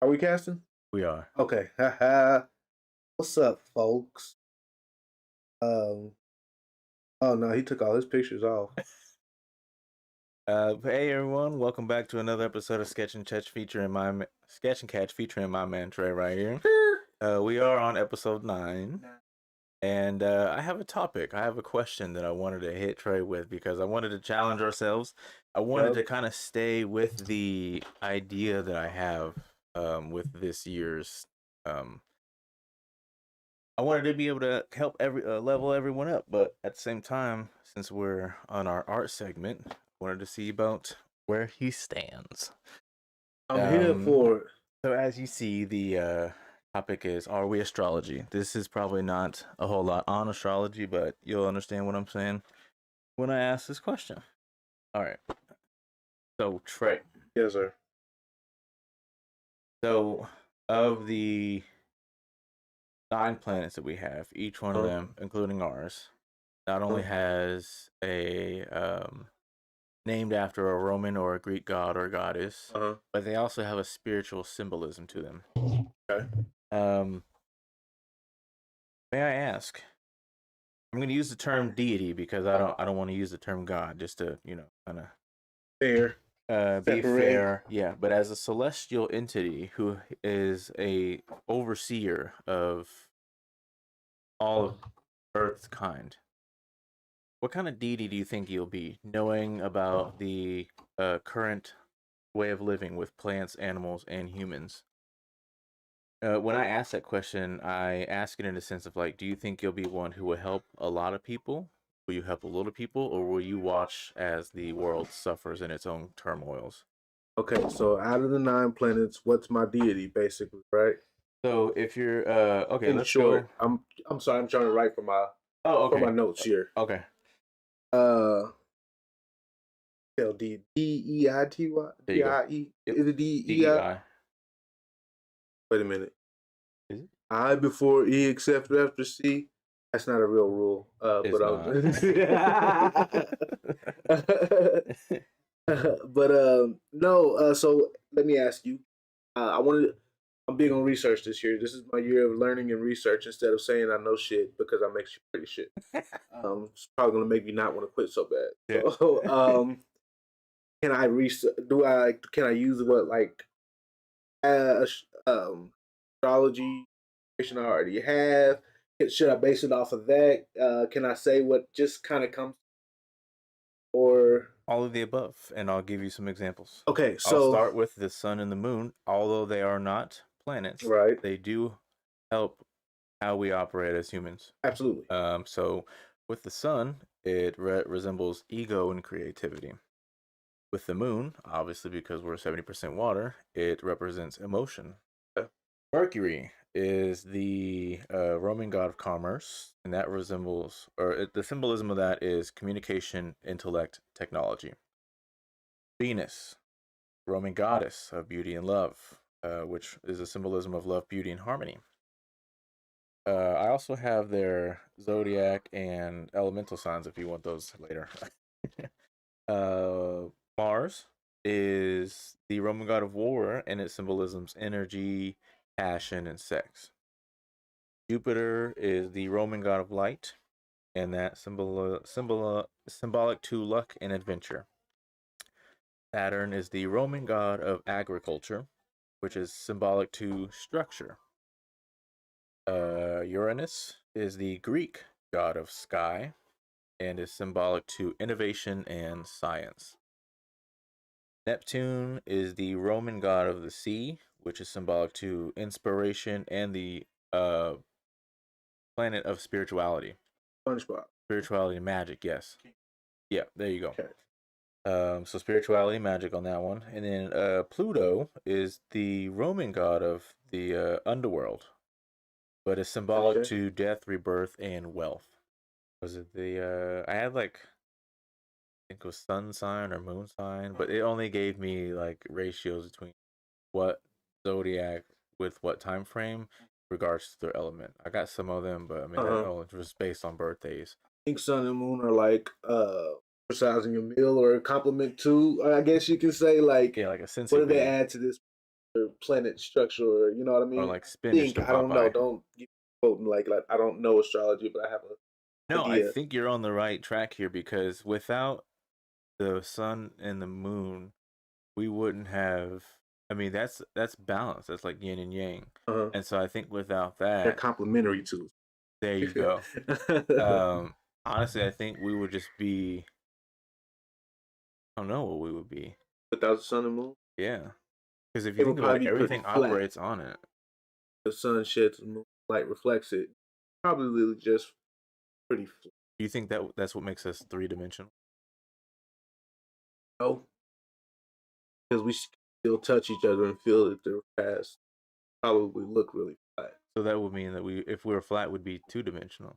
Are we casting? We are. Okay. Haha. What's up, folks? Um. Oh no, he took all his pictures off. Hey everyone, welcome back to another episode of Sketch and Catch featuring my man Trae right here. We are on episode 9, and I have a topic. I have a question that I wanted to hit Trae with because I wanted to challenge ourselves. I wanted to kind of stay with the idea that I have with this year's. I wanted to be able to help level everyone up, but at the same time, since we're on our art segment, wanted to see about where he stands. I'm here for it. So as you see, the topic is, are we astrology? This is probably not a whole lot on astrology, but you'll understand what I'm saying when I ask this question. All right. So, Trae. Yes, sir. So, of the 9 planets that we have, each one of them, including ours, not only has a named after a Roman or a Greek god or goddess, but they also have a spiritual symbolism to them. Okay. May I ask? I'm going to use the term deity because I don't want to use the term god, just to kind of fair. Be fair. Yeah, but as a celestial entity who is a overseer of all of Earth's kind, what kind of deity do you think you'll be, knowing about the current way of living with plants, animals, and humans? When I ask that question, I ask it in a sense of like, do you think you'll be one who will help a lot of people? Will you help a little people, or will you watch as the world suffers in its own turmoils? Okay, so out of the 9 planets, what's my deity, basically, right? So if you're okay, in let's short, go. I'm sorry, I'm trying to write for my Okay. for my notes here. Okay. D E I T Y D I E. Is it D E I? Wait a minute. Is it? I before E except after C. That's not a real rule. It's but no. So let me ask you. I'm big on research this year. This is my year of learning and research instead of saying I know shit because I make pretty shit. It's probably gonna make me not want to quit so bad. Yeah. So can I research? Can I use what like astrology I already have? Should I base it off of that? Can I say what just kind of comes, or all of the above? And I'll give you some examples. Okay, so I'll start with the sun and the moon. Although they are not planets, right, they do help how we operate as humans. Absolutely. So with the sun, it resembles ego and creativity. With the moon, obviously because we're 70% water, it represents emotion. Mercury is the Roman god of commerce, and that resembles, the symbolism of that is communication, intellect, technology. Venus, Roman goddess of beauty and love, which is a symbolism of love, beauty, and harmony. I also have their zodiac and elemental signs if you want those later. Mars is the Roman god of war, and it symbolisms energy, passion, and sex. Jupiter is the Roman god of light, and that symbolic to luck and adventure. Saturn is the Roman god of agriculture, which is symbolic to structure. Uranus is the Greek god of sky and is symbolic to innovation and science. Neptune is the Roman god of the sea, which is symbolic to inspiration and the planet of spirituality. SpongeBob. Spirituality and magic, yes. Yeah, there you go. Okay. So spirituality, magic on that one. And then Pluto is the Roman god of the underworld, but is symbolic to death, rebirth, and wealth. Was it I had like, I think it was sun sign or moon sign, but it only gave me like ratios between what zodiac with what time frame regards to their element. I got some of them, but I mean, it was based on birthdays. I think sun and moon are like emphasizing your meal or a compliment to, I guess you can say, like, yeah, like a sense. What do they add to this planet structure, or you know what I or mean. like I spinach think than I don't know. Popeye. Don't get quoting like I don't know astrology, but I have an No, I idea. think you're on the right track here because without the sun and the moon, we wouldn't have. I mean, that's balance. That's like yin and yang. Uh-huh. And so I think without They're that, complementary to. there you go. Um, Honestly, I think we would just be. I don't know what we would be. Without the sun and moon, Yeah, because if you it would think about probably it, be pretty everything flat. operates on it. The sun sheds, the moon light reflects it. Probably just pretty flat. Do you think that that's what makes us three dimensional? No, because we still touch each other and feel that they're past. Probably look really flat. So that would mean that if we were flat, would be two dimensional.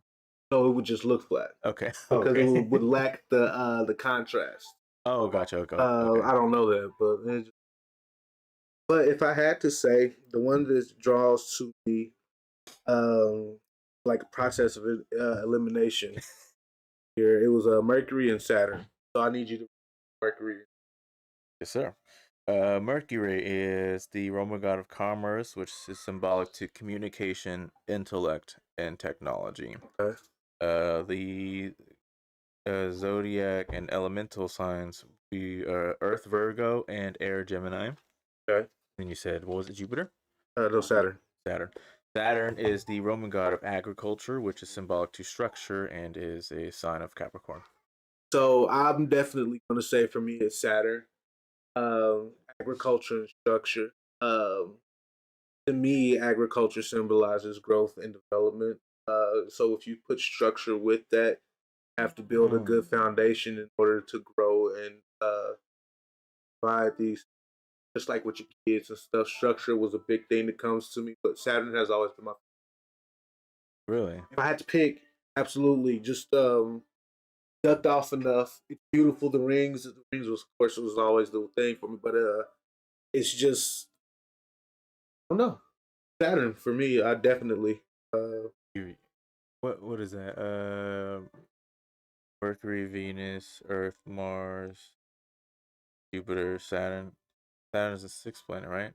No, it would just look flat Okay. because it Okay. would lack the contrast. Oh, gotcha. Okay. Okay. I don't know that, but if I had to say, the one that draws to me, um, like a process of elimination here, it was Mercury and Saturn. So I need you to Mercury. Yes, sir. Mercury is the Roman god of commerce, which is symbolic to communication, intellect, and technology. Okay. The zodiac and elemental signs be Earth Virgo and Air Gemini. Okay. Then you said, what was it, Jupiter? No, Saturn. Saturn. Saturn is the Roman god of agriculture, which is symbolic to structure and is a sign of Capricorn. So I'm definitely going to say for me it's Saturn. Agriculture and structure. To me, agriculture symbolizes growth and development. So if you put structure with that, you have to build a good foundation in order to grow and provide these. Just like with your kids and stuff, structure was a big thing that comes to me. But Saturn has always been my. Really? If I had to pick, absolutely, just ducked off enough. It's beautiful. The rings was, of course, it was always the thing for me. But it's just, I don't know. Saturn for me, I definitely. What is that? Mercury, Venus, Earth, Mars, Jupiter, Saturn. Saturn is the sixth planet, right?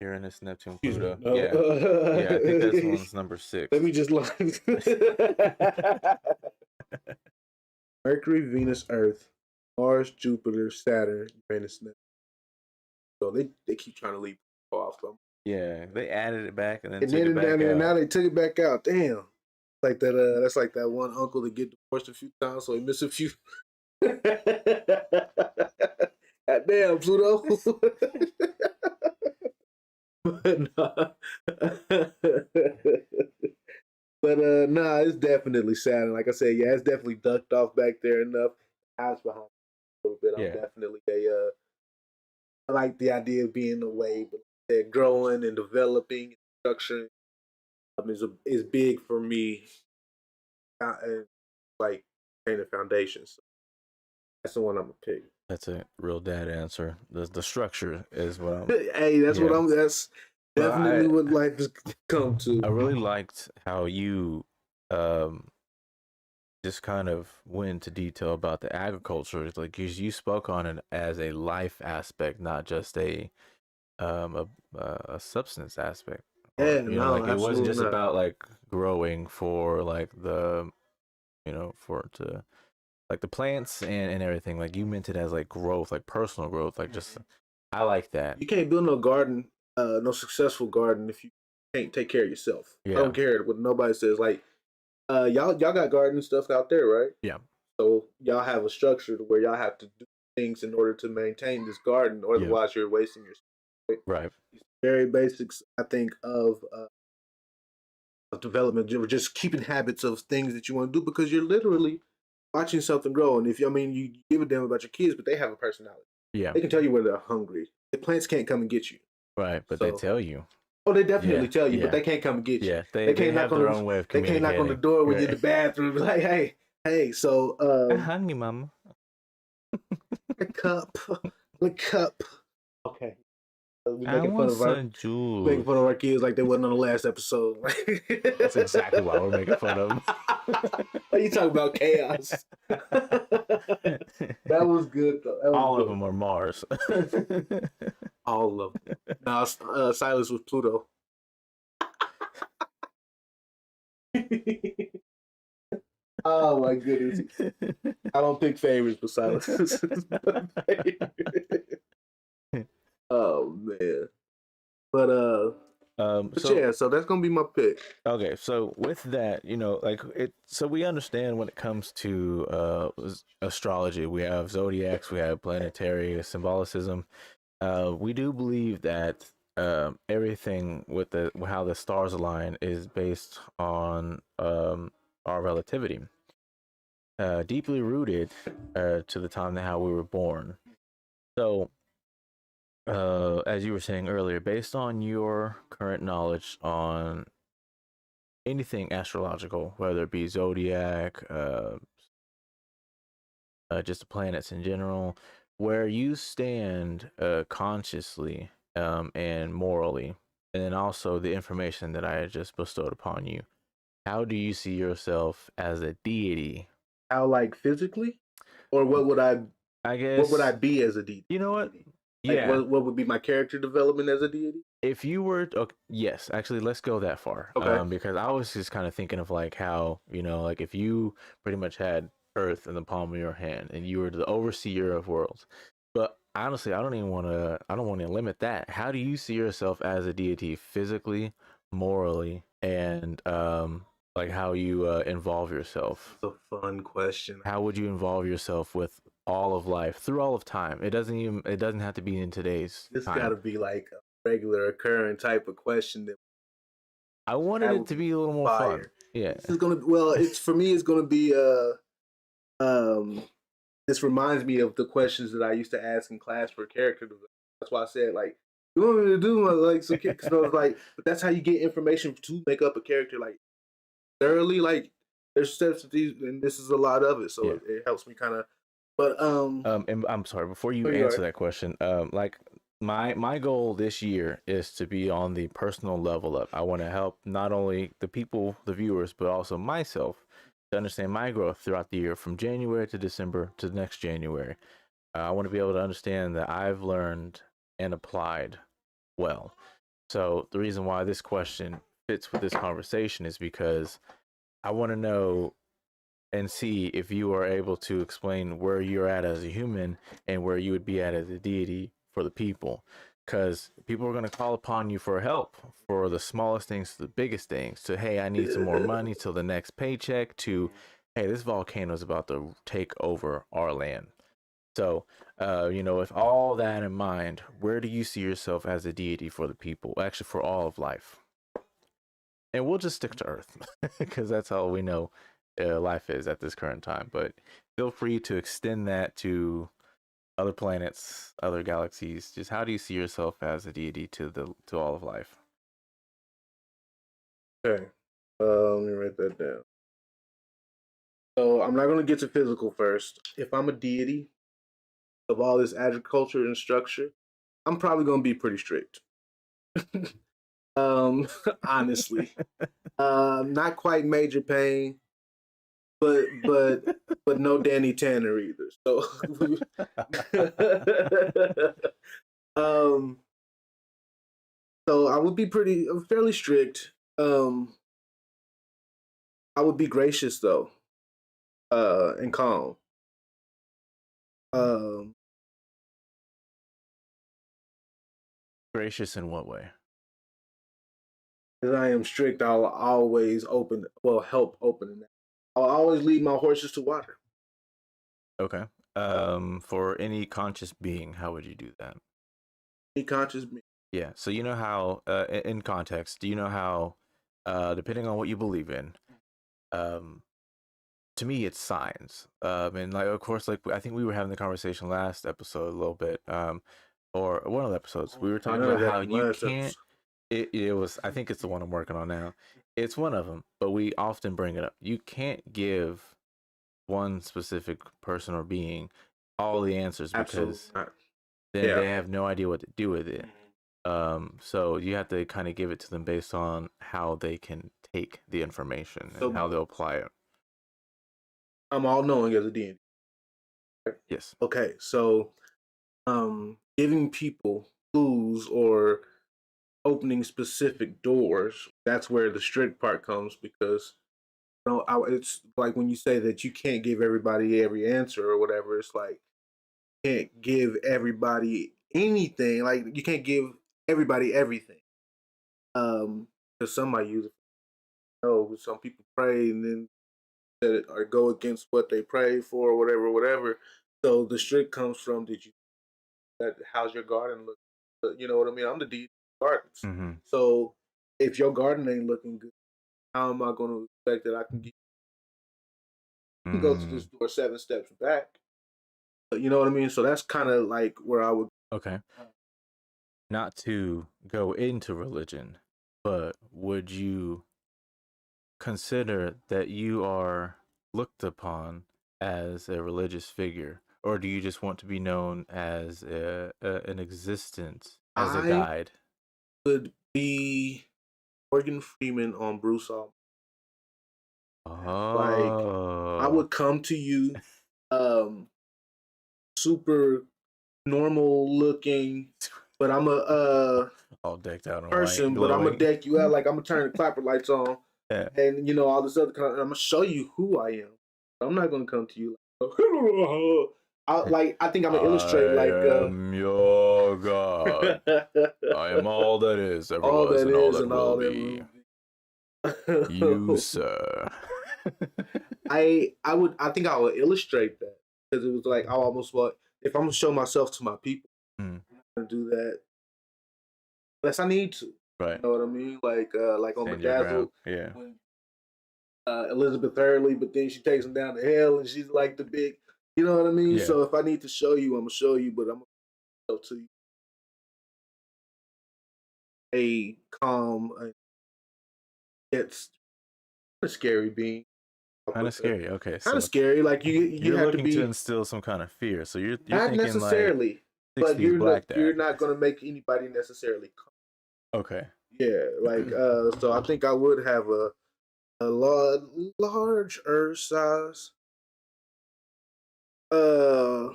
Uranus, Neptune, Excuse me. Pluto. No. Yeah. Yeah, I think that's one's number 6. Let me just look. Mercury, Venus, Earth, Mars, Jupiter, Saturn, Uranus, Neptune. So they keep trying to leave off them. Yeah, they added it back and then And took it back out. now they took it back out. Damn. Like that. That's like that one uncle that get divorced a few times, so he missed a few. God damn, Pluto. but nah. But nah, it's definitely Saturn. Like I said, yeah, it's definitely ducked off back there enough. House behind a little bit. I'm Yeah. definitely I like the idea of being away, but they're growing and developing, and structuring is big for me. And like painting foundations. So that's the one I'm gonna pick. That's a real dad answer. The structure is what I'm. Hey, that's Yeah. what I'm. That's Well, definitely what life has come to. I really liked how you just kind of went into detail about the agriculture. It's like you spoke on it as a life aspect, not just a substance aspect. Or, Yeah, you know, no, like it wasn't absolutely just not. about like growing for like the, for to like the plants and everything. Like you meant it as like growth, like personal growth, like just I like that. You can't build no garden, no successful garden if you can't take care of yourself. Yeah. I don't care what nobody says. Like, y'all got garden stuff out there, right? Yeah. So y'all have a structure to where y'all have to do things in order to maintain this garden, or otherwise you're wasting your. Right. Very basics, I think, of development. You're just keeping habits of things that you want to do because you're literally watching something grow. And if you give a damn about your kids, but they have a personality. Yeah. They can tell you where they're hungry. The plants can't come and get you. Right, but they tell you. Oh, they definitely tell you, but they can't come and get you. Yeah, they can't have their own way of communicating. They can't knock on the door when you're in the bathroom and be like, hey. So, I'm hungry, mama. a cup. Okay. We I want some juice. Making fun of our kids like they wasn't on the last episode. That's exactly why we're making fun of them. Oh, you talking about chaos? That was good though. That was All of good. them are Mars. All of them. Now Silas was Pluto. Oh my goodness! I don't pick favorites for Silas. Oh man, but so yeah, so that's gonna be my pick. okay, so with that, like so we understand when it comes to astrology, we have zodiacs, we have planetary symbolicism. We do believe that everything with how the stars align is based on our relativity, deeply rooted to the time that how we were born. So, as you were saying earlier, based on your current knowledge on anything astrological, whether it be zodiac, just the planets in general, where you stand consciously and morally, and then also the information that I just bestowed upon you. How do you see yourself as a deity? How, like, physically, or what would I? I What would I guess, be as a deity? you know what? Like, Yeah. what would be my character development as a deity? If you were, okay, yes, actually, let's go that far. Okay. Because I was just kind of thinking of like how, like if you pretty much had Earth in the palm of your hand and you were the overseer of worlds. But honestly, I don't want to limit that. How do you see yourself as a deity physically, morally, and like how you involve yourself? That's a fun question. How would you involve yourself with all of life through all of time? It doesn't have to be in today's This got time. to be like a regular occurring type of question I wanted that it would to be be a little more fun. fire. Yeah. This is gonna well, it's for me. It's gonna be um. This reminds me of the questions that I used to ask in class for character development. That's why I said, like, you want me to do like some because I was like, but that's how you get information to make up a character like thoroughly. Like, there's steps to these, and this is a lot of it, so Yeah. it helps me kind of. But And I'm sorry, before you oh, you answer are. that question, like my goal this year is to be on the personal level up. I want to help not only the people, the viewers, but also myself to understand my growth throughout the year from January to December to the next January. I want to be able to understand that I've learned and applied well. So the reason why this question fits with this conversation is because I want to know and see if you are able to explain where you're at as a human and where you would be at as a deity for the people. Because people are going to call upon you for help for the smallest things to the biggest things. To, hey, I need some more money till the next paycheck. To, hey, this volcano is about to take over our land. So, with all that in mind, where do you see yourself as a deity for the people? Actually, for all of life. And we'll just stick to Earth because that's all we know life is at this current time. But feel free to extend that to other planets, other galaxies. Just how do you see yourself as a deity to all of life? Okay, let me write that down. So I'm not gonna get to physical first. If I'm a deity of all this agriculture and structure, I'm probably gonna be pretty strict. Honestly, not quite major pain, but but no Danny Tanner either. So, um, so I would be fairly strict. I would be gracious though, and calm. Um, Gracious in what way? As I am strict, I'll always help open that. I'll always lead my horses to water. Okay. For any conscious being, how would you do that? Be conscious. Yeah. So you know how, in context, do you know how, depending on what you believe in, um, to me it's signs, and like of course, like I think we were having the conversation last episode a little bit, or one of the episodes we were I talking heard about that how from you last can't, episode. it was, I think it's the one I'm working on now, it's one of them, but we often bring it up. You can't give one specific person or being all the answers Absolutely because not. then Yeah. they have no idea what to do with it. So you have to kind of give it to them based on how they can take the information and So how they'll apply it. I'm all knowing as a deity. Yes. Okay, so giving people clues or opening specific doors, that's where the strict part comes because it's like when you say that you can't give everybody every answer or whatever, it's like you can't give everybody anything. Like you can't give everybody everything. Because some might use it. Some people pray and then or go against what they pray for or whatever. So the strict comes from did you that how's your garden look? You know what I mean? I'm the deed gardens. Mm-hmm. So if your garden ain't looking good, how am I going to expect that I can get? You can go to this door 7 steps back. You know what I mean? So that's kind of like where I would. Okay. Not to go into religion, but would you consider that you are looked upon as a religious figure, or do you just want to be known as an existence, as a I guide? would be Morgan Freeman on Bruce Almighty. Like I Oh, would come to you, super normal looking, but I'm a all decked out in white, person, but I'm gonna glowing. deck you out like I'm gonna turn the clapper lights on, Yeah. and all this other kind. I'm gonna show you who I am. I'm not gonna come to you like, I think I'm gonna illustrate like I am your God. I am all that is, ever all was, that and all is that and will all that be. will You, be. sir. I think I would illustrate that because it was like I almost want if I'm gonna show myself to my people, Mm, I'm gonna do that unless I need to. You right. know what I mean? Like on Stand your ground. Bedazzled Yeah. when Elizabeth Hurley, but then she takes him down to hell and she's like the big, you know what I mean? Yeah. So if I need to show you, I'm gonna show you, but I'm gonna show to you a calm, it's a scary being. Kind of scary. Okay, Kind of so scary. Like you you're have to looking to be instill some kind of fear. So you're not thinking like necessarily, but 60s black you're dad. not gonna make anybody necessarily calm. Okay. Yeah, like so I think I would have a large earth size. Uh,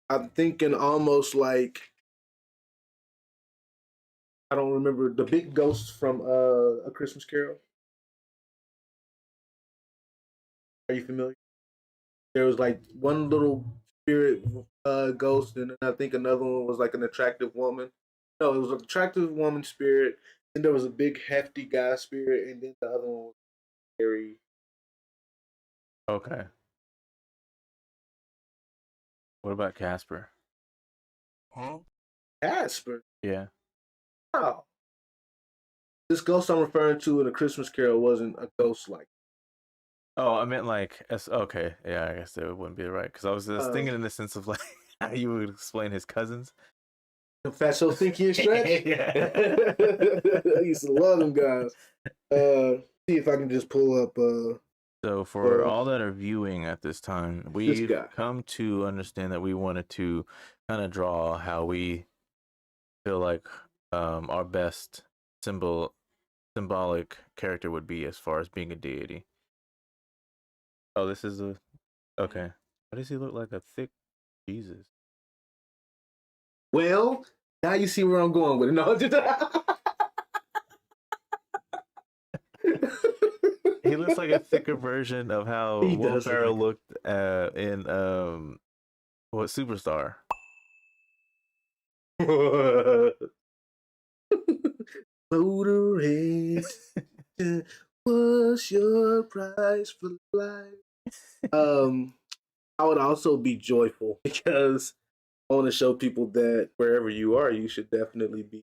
I'm thinking almost like I don't remember the big ghost from A Christmas Carol. Are you familiar? There was like one little spirit ghost, and then I think another one was like an attractive woman. No, it was an attractive woman spirit, and there was a big hefty guy spirit, and then the other one was very Okay. What about Casper? Casper. Yeah. Oh, this ghost I'm referring to in A Christmas Carol wasn't a ghost like. Oh, I meant like okay. Yeah, I guess that wouldn't be right because I was just thinking in the sense of like how you would explain his cousins. Fatso Stinky and Stretch. Yeah. I used to love them guys. See if I can just pull up. So for all that are viewing at this time, This we've guy. come to understand that we wanted to kind of draw how we feel like our best symbolic character would be as far as being a deity. Oh, this is a okay. Why does he look like a thick Jesus? Well, now you see where I'm going with it. No, He looks like a thicker version of how He Will does look Ferrell like looked in what Superstar. Motorhead, what's your price for life? I would also be joyful because I want to show people that wherever you are, you should definitely be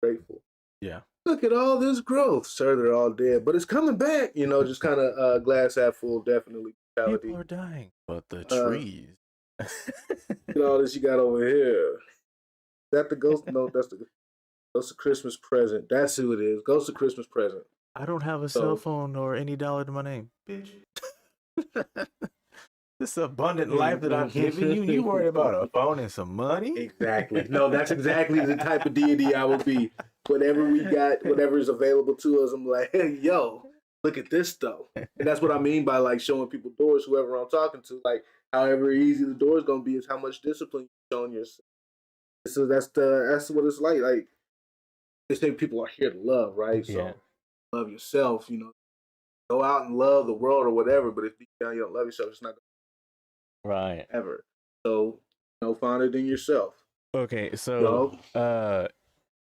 grateful. Yeah. Look at all this growth, sir. They're all dead, but it's coming back. Just kind of glass half full, definitely. Mentality. People are dying, but the Uh, trees. Look at all this you got over here. Is that the ghost? No, that's the Ghost of Christmas Present. That's who it is. Ghost of Christmas Present. I don't have a cell So phone or any dollar to my name, bitch. This abundant life that I'm giving you. You worried about a phone and some money? exactly. No, that's exactly the type of deity I would be. Whatever we got, whatever is available to us, I'm like, hey, yo, look at this though. And that's what I mean by like showing people doors, whoever I'm talking to, like however easy the door is gonna be is how much discipline you're showing yourself. So that's what it's like. Like they say people are here to love, right? Yeah. So love yourself, go out and love the world or whatever, but if deep down you don't love yourself, it's not Right. gonna ever. So, find it in yourself. Okay, so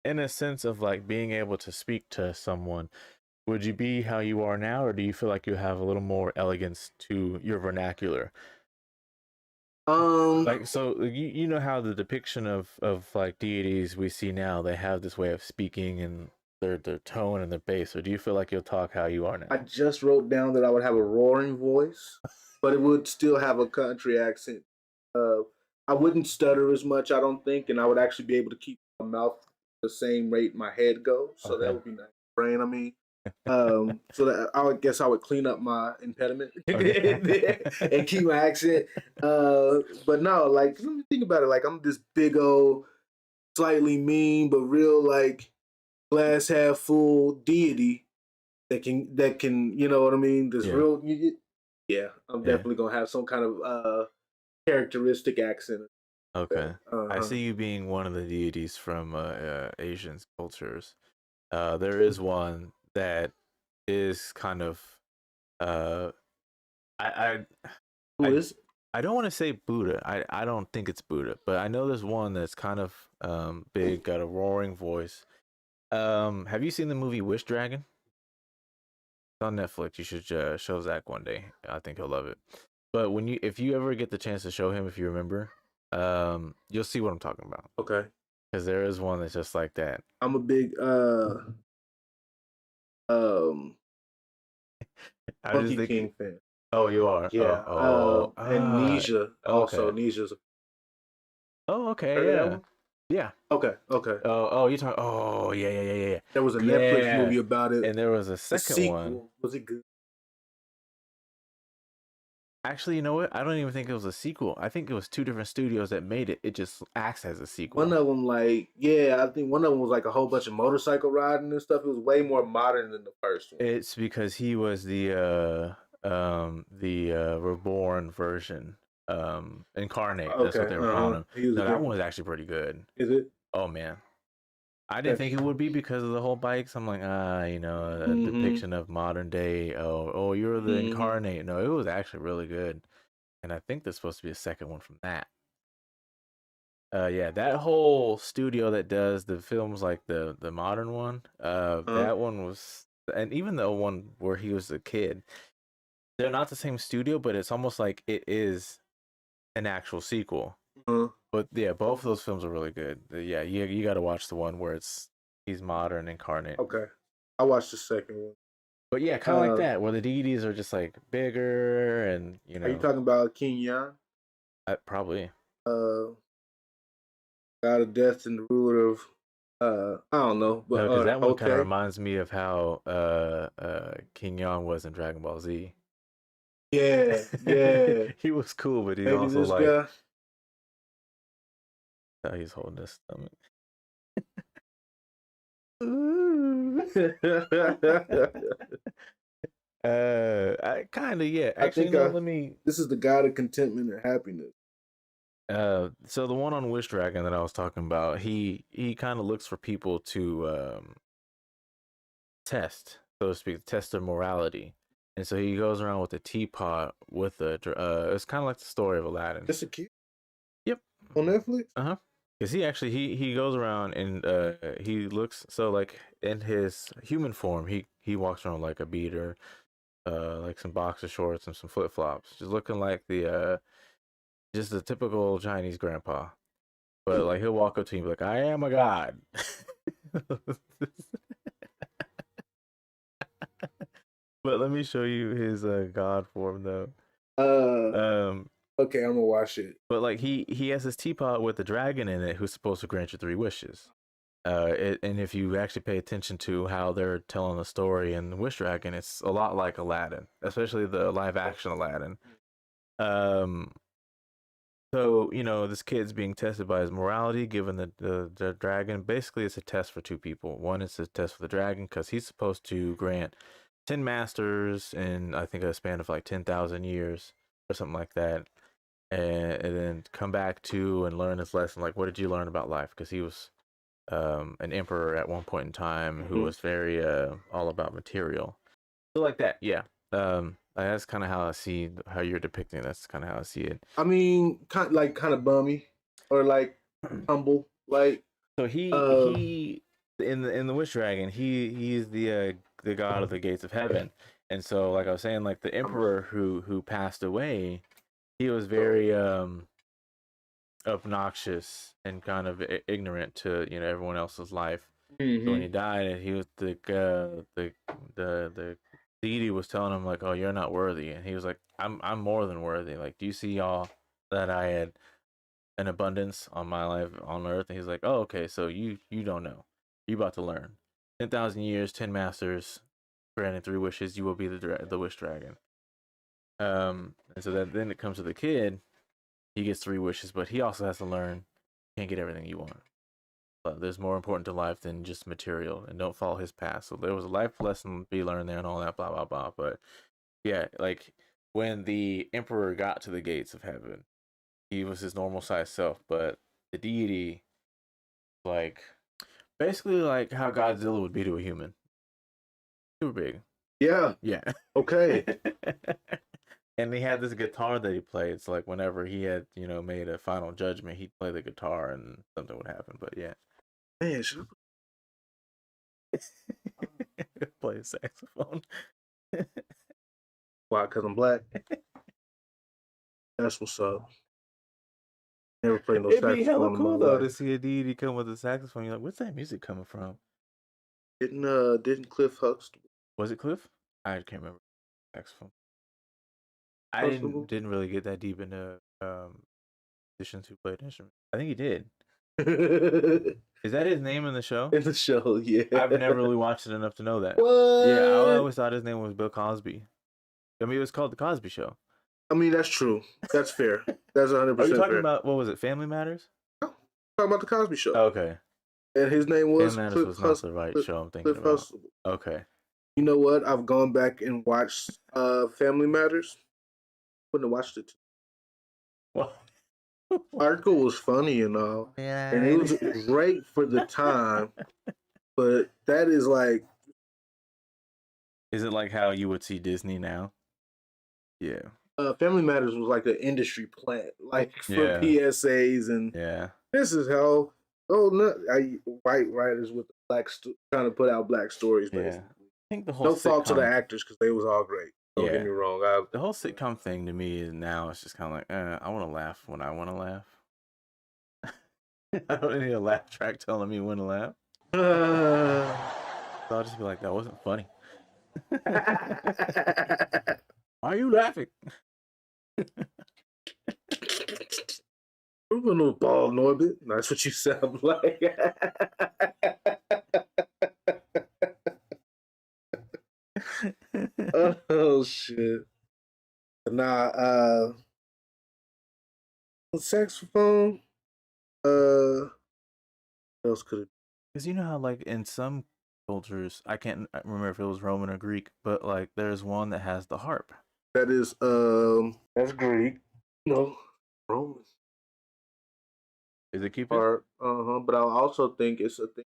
in a sense of like being able to speak to someone, would you be how you are now, or do you feel like you have a little more elegance to your vernacular? Like, so you know how the depiction of like deities we see now, they have this way of speaking and their tone and their bass. Or do you feel like you'll talk how you are I now? just wrote down that I would have a roaring voice, but it would still have a country accent. Uh, I wouldn't stutter as much, I don't think, and I would actually be able to keep my mouth the same rate my head goes. So that Okay. would be nice. Brain, I mean. So that I would guess I would clean up my impediment Okay. and keep my accent. But no, like let me think about it. Like I'm this big old, slightly mean but real like glass half full deity that can you know what I mean? This Yeah. real yeah. I'm Yeah. definitely gonna have some kind of characteristic accent. Okay. I Uh-huh. see you being one of the deities from Asian cultures. There is one that is kind of uh, I I Who I, is it? I don't want to say Buddha. I don't think it's Buddha, but I know there's one that's kind of big, got a roaring voice. Have you seen the movie Wish Dragon? It's on Netflix. You should show Zach one day. I think he'll love it. But if you ever get the chance to show him, if you remember, you'll see what I'm talking about. Okay. Because there is one that's just like that. I'm a big um I just Monkey think, King fan. oh, you are. Yeah. And Nisha also. Okay. Nisha's Oh, okay, heard of that yeah, one? yeah. Okay, okay. You talking? Oh, yeah, yeah, yeah, yeah, yeah. There was a Netflix Yeah. movie about it. And there was a The second one. sequel was it good? Actually, you know what? I don't even think it was a sequel. I think it was two different studios that made it. It just acts as a One sequel. of them, like, yeah, I think one of them was like a whole bunch of motorcycle riding and stuff. It was way more modern than the first one. It's because he was the reborn version, incarnate. That's what Okay, they were calling him. he was a No, that good one one. was actually pretty good. Is it? Oh man, I didn't think Okay. it would be because of the whole bikes. I'm like, a Mm-hmm. depiction of modern day. Oh, you're the Mm-hmm. incarnate. No, it was actually really good, and I think there's supposed to be a second one from that. Yeah, that whole studio that does the films like the modern one, Uh-huh. that one was, and even the one where he was a kid, they're not the same studio, but it's almost like it is an actual sequel. Uh-huh. But yeah, both of those films are really good. Yeah, you got to watch the one where he's modern incarnate. Okay. I watched the second one. But yeah, kind of like Uh, that, where the deities are just like bigger, and are you talking about King Yan? probably. Uh, God of Death and the ruler of I don't know, but No, because that one kind of okay. reminds me of how King Yang was in Dragon Ball Z. Yeah, yeah. He was cool, but he's Maybe also this like guy. how he's holding his stomach. I kind of, yeah. I Actually, think no. Let me. this is the God of contentment and happiness. So the one on Wish Dragon that I was talking about, he kind of looks for people to test, so to speak, test their morality, and so he goes around with a teapot with a. It's kind of like the story of Aladdin. Just a kid Yep. on Netflix. Because he actually he goes around and he looks, so like in his human form he walks around like a beater, like some boxer shorts and some flip flops, just looking like the just a typical Chinese grandpa. But like he'll walk up to you and be like, "I am a god." But let me show you his god form though. Uh, Um, okay, I'm gonna watch it. but like he has this teapot with a dragon in it who's supposed to grant you three wishes. And if you actually pay attention to how they're telling the story in Wish Dragon, it's a lot like Aladdin, especially the live action Aladdin. Um, so this kid's being tested by his morality, given the dragon. Basically, it's a test for two people. One is a test for the dragon because he's supposed to grant 10 masters in I think a span of like 10,000 years or something like that, and then come back to and learn his lesson. Like, what did you learn about life? Because he was an emperor at one point in time who was very all about material. So like that, yeah. That's kind of how I see how you're depicting. That's kind of how I see it. I mean, kind of bummy or like humble, like So he in the Wish Dragon, he's the god of the gates of heaven. And so like I was saying, like the emperor who passed away, he was very obnoxious and kind of ignorant to everyone else's life. So when he died, he was the deity was telling him like, "Oh, you're not worthy," and he was like, "I'm more than worthy. Like, do you see all that I had an abundance on my life on Earth?" And he's like, "Oh, okay. So you don't know. You about to learn. 10,000 years, 10 masters, granted 3 wishes. You will be the wish dragon." And so then it comes to the kid. He gets 3 wishes, but he also has to learn. Can't get everything you want. But there's more important to life than just material, and don't follow his path. So there was a life lesson to be learned there and all that, blah blah blah. But yeah, like when the emperor got to the gates of heaven, he was his normal size self, but the deity, like basically like how Godzilla would be to a human, super big. yeah, Yeah. okay. And he had this guitar that he played. It's like whenever he had, made a final judgment, he'd play the guitar and something would happen. But yeah. Man, should Play a saxophone. why? Because I'm black. That's what's up. Never played no It'd be hella saxophone in my cool though to life. see a deity come with a saxophone. You're like, where's that music coming from? Didn't Cliff Huxtable? Was it Cliff? I can't remember. Saxophone. I Huxtable? didn't really get that deep into musicians who played instruments. I think he did. In Is that his name in the show? the show, yeah. I've never really watched it enough to know that. What? Yeah, I always thought his name was Bill Cosby. I mean, it was called The Cosby Show. I mean, that's true. That's fair. That's 100% Are you talking fair. about, what was it, Family Matters? Talking about the Cosby Show. Okay. And his name was Family Matters Cliff was not the right show I'm thinking Cliff about. Huxtable. Okay. You know what? I've gone back and watched Family Matters. Wouldn't have watched it. Well, Article was funny and all, and it was great for the time. But that is like, is it like how you would see Disney now? Yeah. Family Matters was like an industry plant, like for Yeah. PSAs and Yeah. this is how white writers with trying to put out black stories. Yeah. Basically, I think the whole no fault to the sitcom, actors because they was all great. Don't get me wrong. the whole sitcom thing to me is now it's just kind of like, I want to laugh when I want to laugh. I don't need a laugh track telling me when to laugh. So I'll just be like, that wasn't funny. Why are you laughing? We're gonna ball Norbit. That's what you sound like. Oh shit. Nah, saxophone. What else could it Because you know how, like, in some cultures, I can't remember if it was Roman or Greek, but like, there's one that has the harp. that is that's Greek. No, Roman. Is it Cupid? Harp. But I also think it's a thing.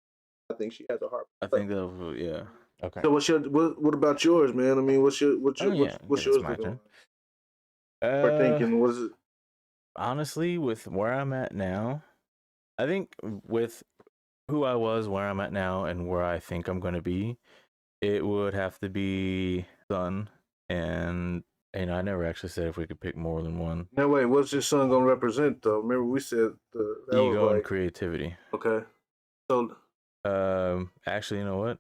I think she has a harp. I think that, yeah. Okay. So what about yours, man? I mean, what's Oh, yeah. what's It's yours? my turn. We're thinking, what is it? Honestly, with where I'm at now, I think with who I was, where I'm at now, and where I think I'm going to be, it would have to be Sun. And I never actually said if we could pick more than one. No, wait, what's your son gonna represent though? Remember we said that Ego was and creativity. okay. So Actually, you know what?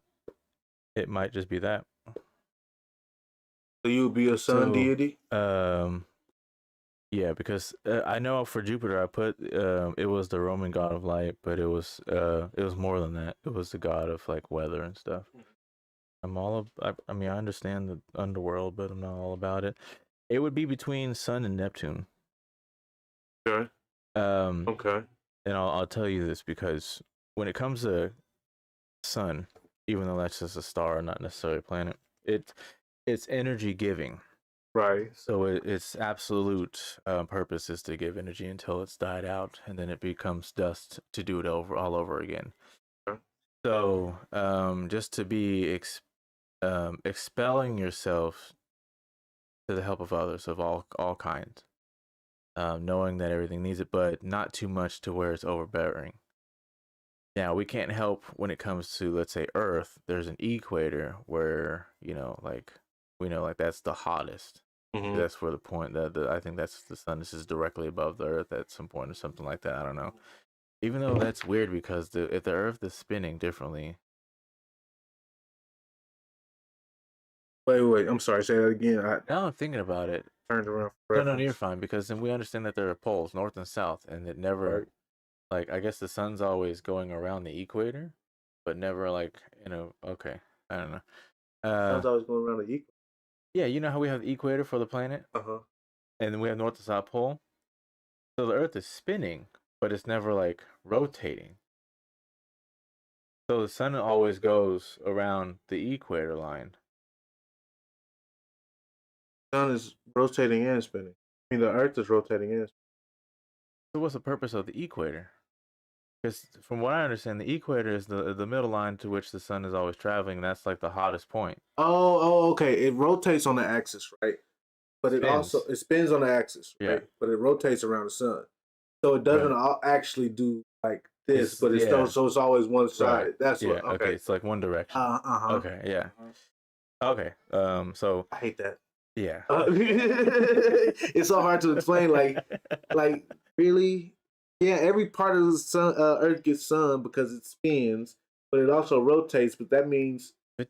It might just be that. so you would be a sun deity? Yeah, because I know for Jupiter I put it was the Roman god of light, but it was more than that. It was the god of like weather and stuff. I mean, I understand the underworld, but I'm not all about it. It would be between Sun and Neptune. Okay. Okay. And I'll tell you this because when it comes to Sun, even though that's just a star, not necessarily a planet, it's energy giving. Right. So its absolute purpose is to give energy until it's died out, and then it becomes dust to do it all over again. Okay. So just to be expelling yourself to the help of others of all kinds, knowing that everything needs it, but not too much to where it's overbearing. Now we can't help when it comes to, let's say, Earth. There's an equator where like we know like that's the hottest. Mm-hmm. That's where the point that I think that's the sun. This is directly above the Earth at some point or something like that. I don't know. Even though that's weird because if the Earth is spinning differently. Wait. I'm sorry. Say that again. I Now I'm thinking about it. turned around for No, reference. you're fine because then we understand that there are poles, north and south, and it never Right. like I guess the sun's always going around the equator, but never like okay, I don't know. Sun's always going around the equal. Yeah, you know how we have the equator for the planet, Uh-huh. and then we have north to south pole. So the Earth is spinning, but it's never like rotating. So the sun always goes around the equator line. Sun is rotating and spinning. I mean, the Earth is rotating and spinning. So what's the purpose of the equator? Because from what I understand, the equator is the middle line to which the sun is always traveling. And that's like the hottest point. Okay. It rotates on the axis, right? But Spins. it spins on the axis, right? Yeah. But it rotates around the sun, so it doesn't Right. Actually do like this, but it's yeah. still so it's always one Right. sided. That's Yeah. what. Okay. Okay. It's like one direction. Uh-huh. Okay. Yeah. Okay. So I hate that. yeah. It's so hard to explain. Like really, yeah. Every part of the sun, Earth gets sun because it spins, but it also rotates. But that means It,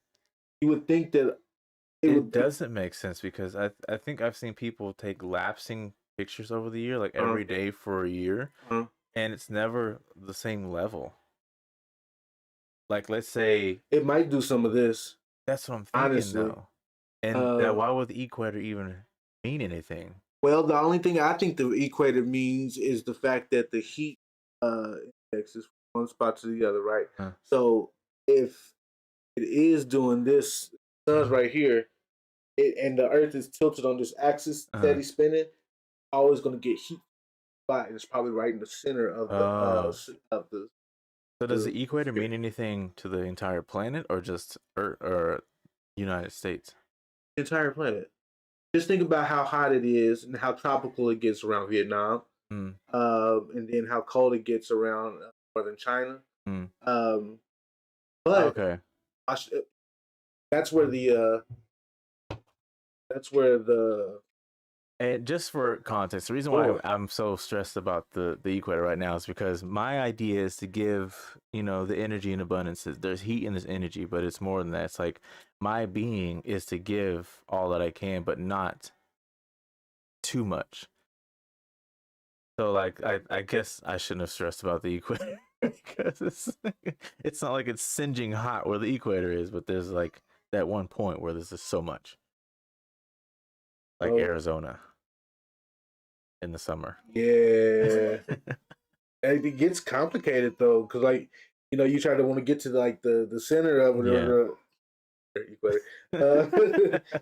you would think that it doesn't make sense because I think I've seen people take lapsing pictures over the year, like every day for a year, and it's never the same level. Like let's say it might do some of this. that's what I'm thinking Honestly. though. And that why would the equator even mean anything? Well, the only thing I think the equator means is the fact that the heat index is from one spot to the other, right? Huh. So if it is doing this, sun's right here, and the Earth is tilted on this axis, steady spinning, always going to get heat spot, and it's probably right in the center of the. So does the equator mean anything to the entire planet or just Earth or United States? Entire planet. Just think about how hot it is and how tropical it gets around Vietnam, and then how cold it gets around northern China. But Okay, that's where the and just for context, the reason why I'm so stressed about the equator right now is because my idea is to give the energy in abundance. There's heat and there's energy, but it's more than that. It's like my being is to give all that I can, but not too much. So like I guess I shouldn't have stressed about the equator because it's not like it's singeing hot where the equator is, but there's like that one point where there's just so much. Like Arizona in the summer. Yeah. It gets complicated though, because like you try to want to get to like the center of it or the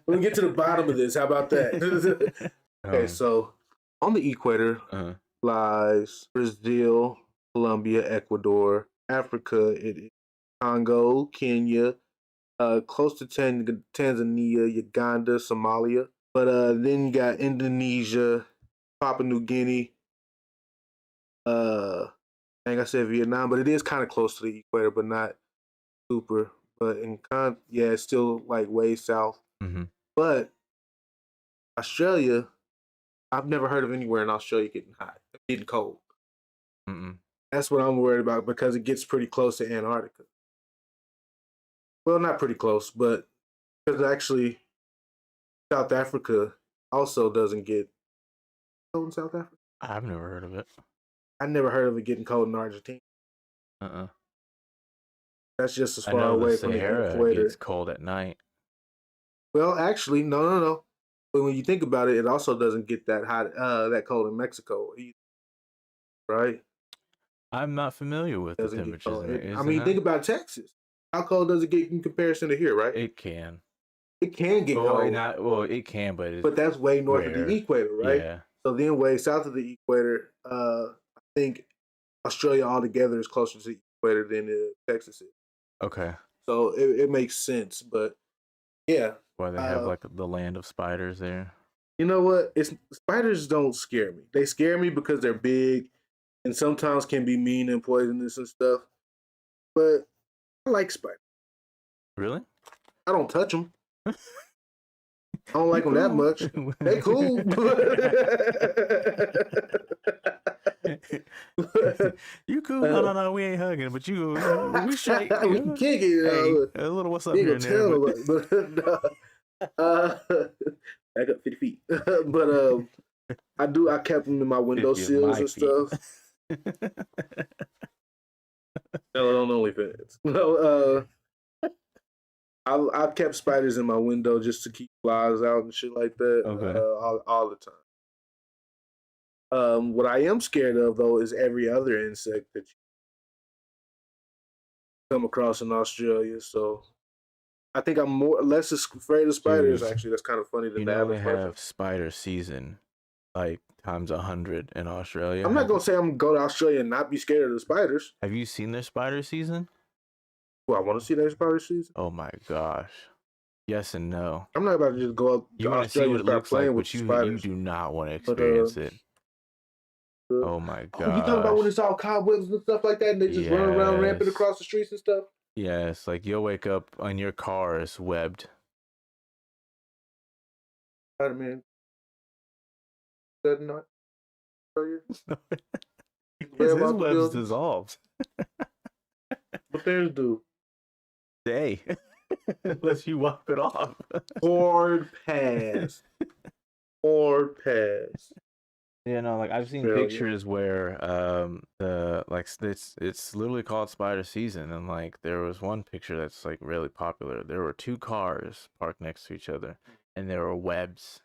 we'll get to the bottom of this. How about that? Okay, so on the equator lies Brazil, Colombia, Ecuador, Africa, it is Congo, Kenya, close to Tanzania, Uganda, Somalia. But then you got Indonesia, Papua New Guinea, I think I said Vietnam, but it is kind of close to the equator, but not super. But it's still like way south. But Australia, I've never heard of anywhere in Australia getting hot, getting cold. That's what I'm worried about because it gets pretty close to Antarctica. Well, not pretty close, but because actually South Africa also doesn't get cold in South Africa. I've never heard of it. I never heard of it getting cold in Argentina. That's just as far away from the equator. It's cold at night. Well, actually, no. But when you think about it, it also doesn't get that hot, that cold in Mexico either, right? I'm not familiar with the temperatures. I mean, think about Texas. How cold does it get in comparison to here, right? It can. It can get cold. Well, it can, but it's but that's way north of rare. the equator, right? Yeah. So then way south of the equator, I think Australia altogether is closer to the equator than Texas is. Okay. So it makes sense. But yeah. Why they have like the land of spiders there. You know what? It's spiders don't scare me. They scare me because they're big and sometimes can be mean and poisonous and stuff. But I like spiders. Really? I don't touch them. I don't like them that much. They cool. You cool? No, we ain't hugging, but we straight. We can kick it. Hey, a little what's up here and there. Back up 50 feet. But I kept them in my window sills and stuff. No, on OnlyFans. No, I kept spiders in my window just to keep flies out and shit like that. Okay. All the time. What I am scared of though is every other insect that you come across in Australia. So I think I'm less afraid of spiders. Dude, actually, that's kind of funny than the they average person. have spider season, like times 100 in Australia. I'm not gonna say I'm gonna go to Australia and not be scared of the spiders. Have you seen their spider season? Well, I want to see their spider season. Oh my gosh. Yes and no. I'm not about to just go up to Australia and start playing with spiders. You do not want to experience it. Oh my god! Oh, you talking about when it's all cobwebs and stuff like that, and they just run around rampant across the streets and stuff? Yes, like you'll wake up and your car is webbed. Man, that not? His web's dissolved. What theirs do? Day, unless you wipe it off. Hard pass. Hard pass. Yeah, no, like I've seen pictures where it's literally called spider season, and like there was one picture that's like really popular. There were two cars parked next to each other, and there were webs,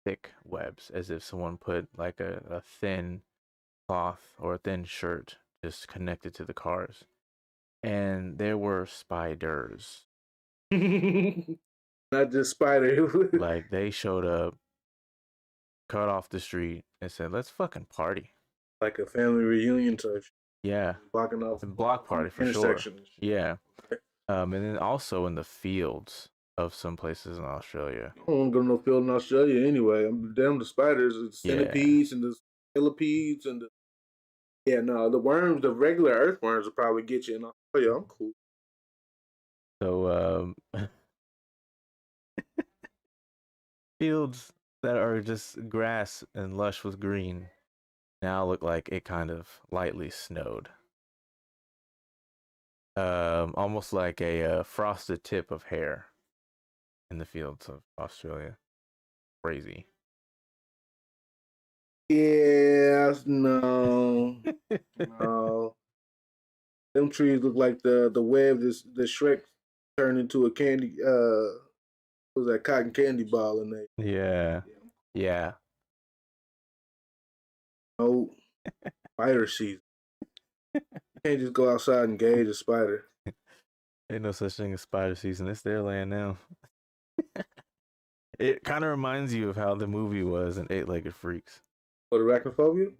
thick webs, as if someone put like a thin cloth or a thin shirt just connected to the cars, and there were spiders. Not just spider. Like they showed up, cut off the street, and said, "Let's fucking party." Like a family reunion type. Yeah, blocking off the block party for sure. Yeah, and then also in the fields of some places in Australia. I don't want to go to no field in Australia anyway. I'm damn the spiders, the centipedes, and the millipedes, and the worms, the regular earthworms will probably get you in Australia. I'm cool. So fields that are just grass and lush with green now look like it kind of lightly snowed. Almost like a frosted tip of hair in the fields of Australia. Crazy. Yeah, no. No. Them trees look like the web that Shrek turned into a candy what was that cotton candy ball in there. Yeah. No spider season. You can't just go outside and gauge a spider. Ain't no such thing as spider season. It's their land now. It kind of reminds you of how the movie was in Eight-Legged Freaks. What, Arachnophobia?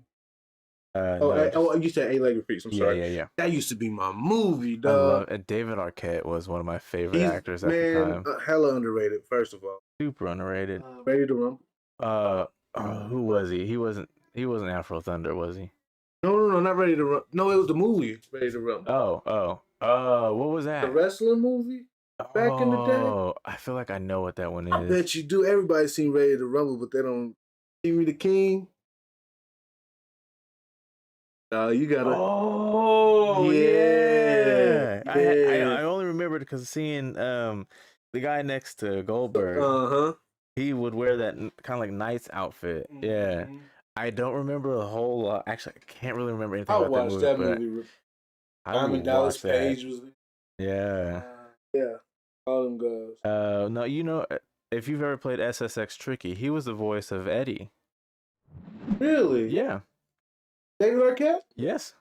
You said Eight-Legged Freaks. I'm sorry. Yeah. That used to be my movie, dog. David Arquette was one of my favorite actors at the time. Hella underrated, first of all. Super underrated. Ready to Rumble? Who was he? He wasn't Afro Thunder, was he? No, not Ready to Rumble. No, it was the movie Ready to Rumble. What was that? The wrestling movie? Back in the day? Oh, I feel like I know what that one is. I bet you do. Everybody's seen Ready to Rumble, but they don't see me the King. You gotta. Oh yeah. I only remember because of seeing the guy next to Goldberg. He would wear that kind of like Knight's outfit. Mm-hmm. Yeah. I don't remember a whole lot. Actually, I can't really remember anything about that movie. Diamond Dallas Page was there. Yeah. All them guys. No, if you've ever played SSX Tricky, he was the voice of Eddie. Really? Yeah. David Arquette? Yes.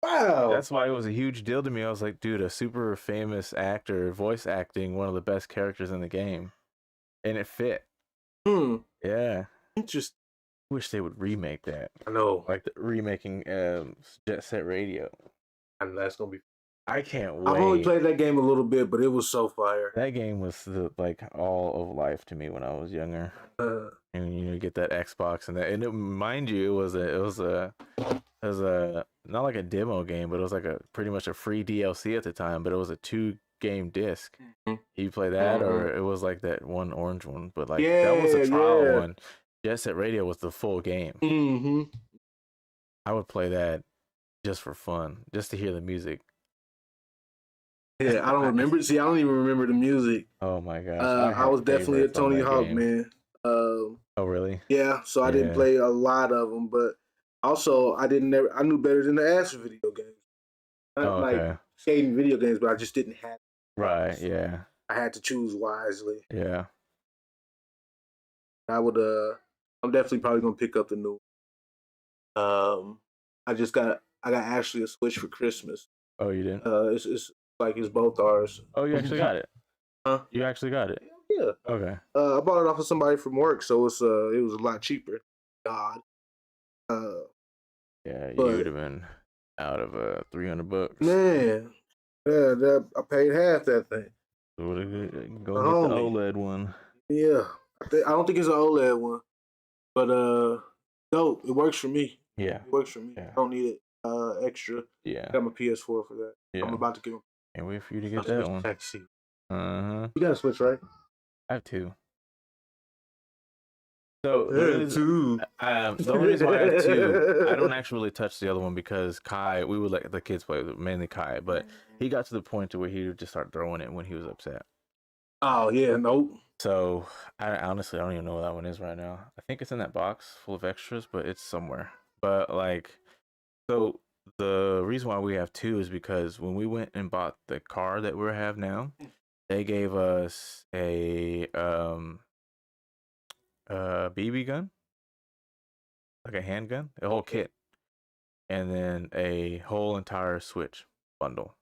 Wow. That's why it was a huge deal to me. I was like, dude, a super famous actor, voice acting one of the best characters in the game, and it fit. Yeah. Interesting. Wish they would remake that. I know. Like the remaking Jet Set Radio. And that's gonna be. I can't wait. I've only played that game a little bit, but it was so fire. That game was the like all of life to me when I was younger. And you get that Xbox and that, and mind you, it was a not like a demo game, but it was like a pretty much a free DLC at the time. But it was a 2-game disc. You play that, or it was like that one orange one. But like that was a trial one. Jet Set Radio was the full game. I would play that just for fun, just to hear the music. Yeah, I don't remember. See, I don't even remember the music. Oh my gosh! I was definitely a Tony Hawk man. Oh really? Yeah, so I didn't play a lot of them, but also I knew better than to ask for video games. Like skating video games, but I just didn't have. Right. Yeah. I had to choose wisely. Yeah. I would. I'm definitely probably gonna pick up the new. I got actually a Switch for Christmas. Oh, you didn't? It's like it's both ours. Oh, you actually got it? Huh? You actually got it? Yeah. Okay. I bought it off of somebody from work, so it was a lot cheaper. God. Yeah, you would have been out of $300. Man, yeah, I paid half that thing. So go get the OLED one. Yeah, I don't think it's an OLED one, but no, it works for me. Yeah, it works for me. Yeah. I don't need it extra. Yeah, I got my PS4 for that. Yeah. I'm about to get. Can't wait for you to get that one. You got a Switch, right? I have 2. So the only reason why I have 2, I don't actually touch the other one because Kai, we would let the kids play, mainly Kai, but he got to the point to where he would just start throwing it when he was upset. Oh yeah, nope. So I honestly don't even know where that one is right now. I think it's in that box full of extras, but it's somewhere. But like, so the reason why we have 2 is because when we went and bought the car that we have now, they gave us a BB gun, like a handgun, a whole kit, and then a whole entire Switch bundle.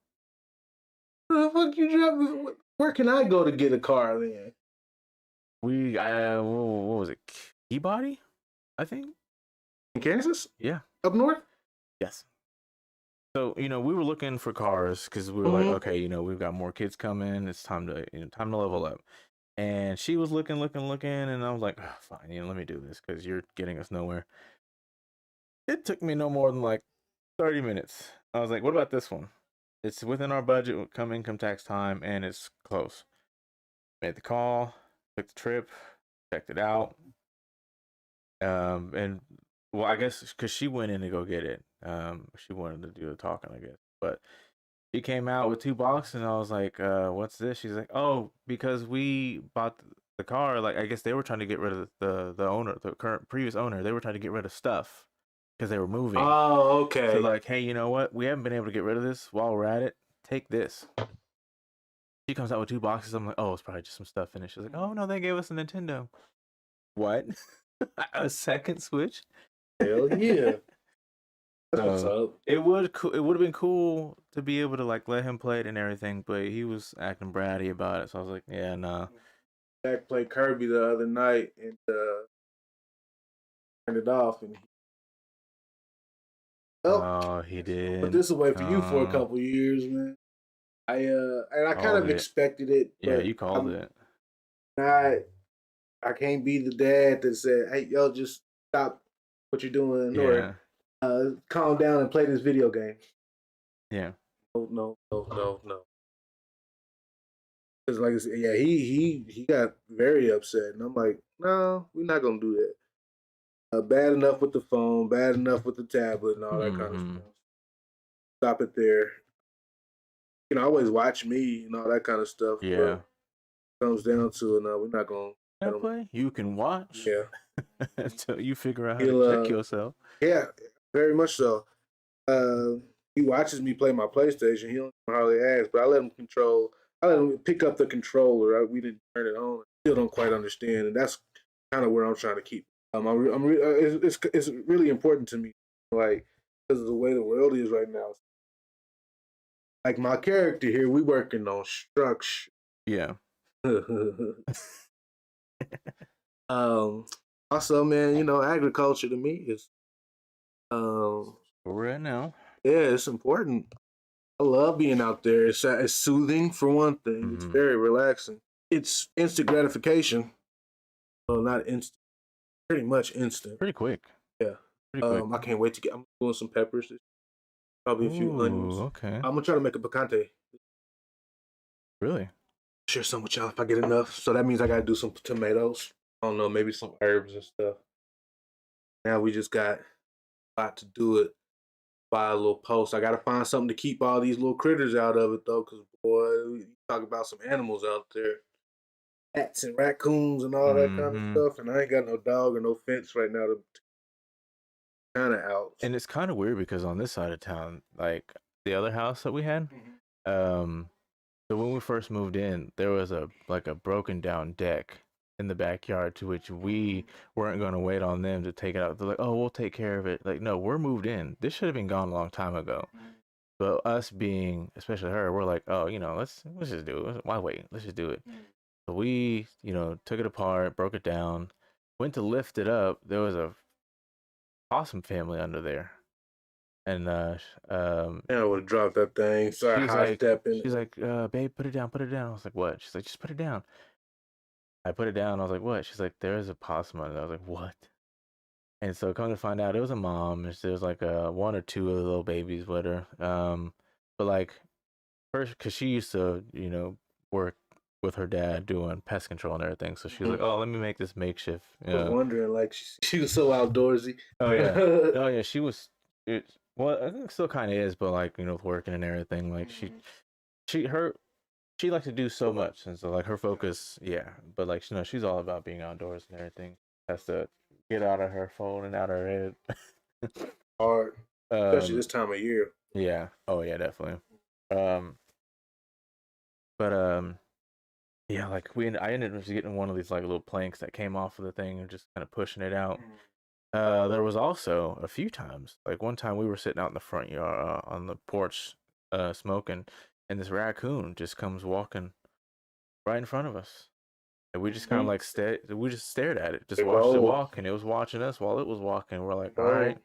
Where the fuck you drop? Where can I go to get a car then? We what was it? Peabody, I think. In Kansas? Yeah. Up north? Yes. So we were looking for cars because we were like, okay, we've got more kids coming. It's time to time to level up. And she was looking, and I was like, oh, fine, let me do this because you're getting us nowhere. It took me no more than like 30 minutes. I was like, what about this one? It's within our budget, income tax time, and it's close. Made the call, took the trip, checked it out. And well, I guess because she went in to go get it. She wanted to do the talking, I guess. But she came out with 2 boxes, and I was like, what's this? She's like, oh, because we bought the car. Like, I guess they were trying to get rid of the owner, the previous owner. They were trying to get rid of stuff because they were moving. Oh, okay. So like, hey, you know what? We haven't been able to get rid of this. While we're at it, take this. She comes out with 2 boxes. I'm like, oh, it's probably just some stuff in it. She's like, oh no, they gave us a Nintendo. What? A second Switch? Hell yeah. It would have been cool to be able to like let him play it and everything, but he was acting bratty about it. So I was like, yeah, nah. Jack played Kirby the other night and turned it off, and he did. But this will wait for you for a couple years, man. I kind of expected it. Yeah, you called it. I can't be the dad that said, "Hey, yo, just stop what you're doing," or calm down and play this video game. Yeah. No. Because like I said, yeah, he got very upset, and I'm like, no, we're not gonna do that. Bad enough with the phone, bad enough with the tablet, and all that kind of stuff. Stop it there. You can always watch me and all that kind of stuff. Yeah. Comes down to it. No, we're not gonna play. You can watch. Yeah. Until you figure out how to check yourself. Yeah, very much so. He watches me play my PlayStation. He don't hardly ask, but I let him control. I let him pick up the controller. We didn't turn it on. Still don't quite understand, and that's kind of where I'm trying to keep. It's really important to me, like because of the way the world is right now. like my character here, we working on structure. Yeah. Also, man, you know, agriculture to me is Where we're at now. yeah, it's important. I love being out there. It's soothing for one thing. It's very relaxing. It's instant gratification. Well, not instant. Pretty much instant. Pretty quick. Yeah. Pretty quick. I can't wait to get. I'm doing some peppers. Probably a few onions. Okay. I'm gonna try to make a picante. Really? Share some with y'all if I get enough. So that means I gotta do some tomatoes. I don't know, maybe some herbs and stuff. Now we just got a lot to do it by a little post. I gotta find something to keep all these little critters out of it though, because boy, you talk about some animals out there. Cats and raccoons and all that kind of stuff. And I ain't got no dog or no fence right now to kind of out. And it's kind of weird because on this side of town, like the other house that we had, so when we first moved in, there was a broken down deck in the backyard to which we weren't going to wait on them to take it out. They're like, "Oh, we'll take care of it." Like, no, we're moved in. This should have been gone a long time ago. But us being, especially her, we're like, "Oh, you know, let's just do it. Why wait? Let's just do it." So we, you know, took it apart, broke it down, went to lift it up. There was a possum family under there. And I would have dropped that thing. Sorry, high step in. She's like, babe, put it down, put it down. I was like, what? She's like, just put it down. I put it down. I was like, what? She's like, there is a possum under there. I was like, what? And so come to find out, it was a mom. And there was like one or two of the little babies with her. But like first, because she used to, you know, work with her dad doing pest control and everything. So she was like, oh, let me make this makeshift. I was wondering, like, she was so outdoorsy. Oh yeah, oh yeah, she was. Well, I think it still kind of is, but like, you know, working and everything, like she likes to do so much, and so like her focus, yeah. But like, you know, she's all about being outdoors and everything. Has to get out of her phone and out of her head. Hard, especially this time of year. Yeah. Oh yeah, definitely. But yeah, like I ended up just getting one of these like little planks that came off of the thing and just kind of pushing it out. There was also a few times, like one time we were sitting out in the front yard on the porch, smoking, and this raccoon just comes walking right in front of us, and we just kind of like we just stared at it, just watched it walk, and it was watching us while it was walking. We're like, all right,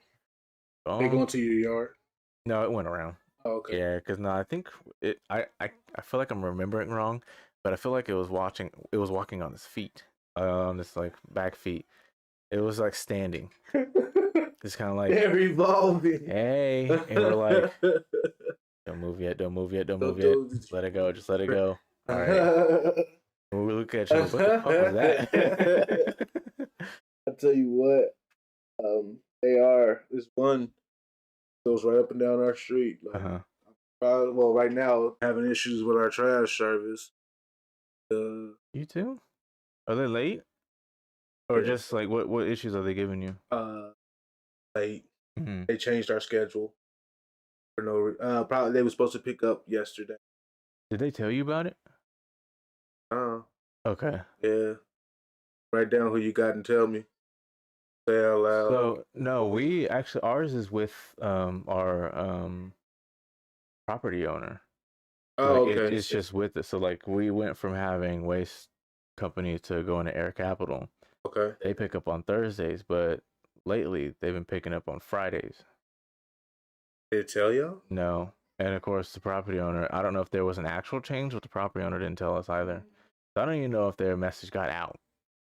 they going to your yard? No, it went around. Oh, okay. Yeah, because no, I think it. I feel like I'm remembering wrong, but I feel like it was watching. It was walking on its feet, on its like back feet. It was like standing. It's kind of like they're evolving. Hey, and we're like, don't move yet, don't move yet, don't move yet. Just let it go, just let it go. All right. And we look at you. What the fuck was that? I tell you what, they are. This one goes right up and down our street. Like, well, right now having issues with our trash service. You too? Are they late? Or just like what issues are they giving you? Late. They changed our schedule. For no, probably they were supposed to pick up yesterday. Did they tell you about it? Okay. Yeah. Write down who you got and tell me. Say out loud. So no, we actually ours is with our property owner. Oh, like, okay. It's just with it. So like we went from having waste company to going to Air Capital. Okay. They pick up on Thursdays, but lately they've been picking up on Fridays. Did it tell you? No. And of course the property owner, I don't know if there was an actual change, but the property owner didn't tell us either. So I don't even know if their message got out.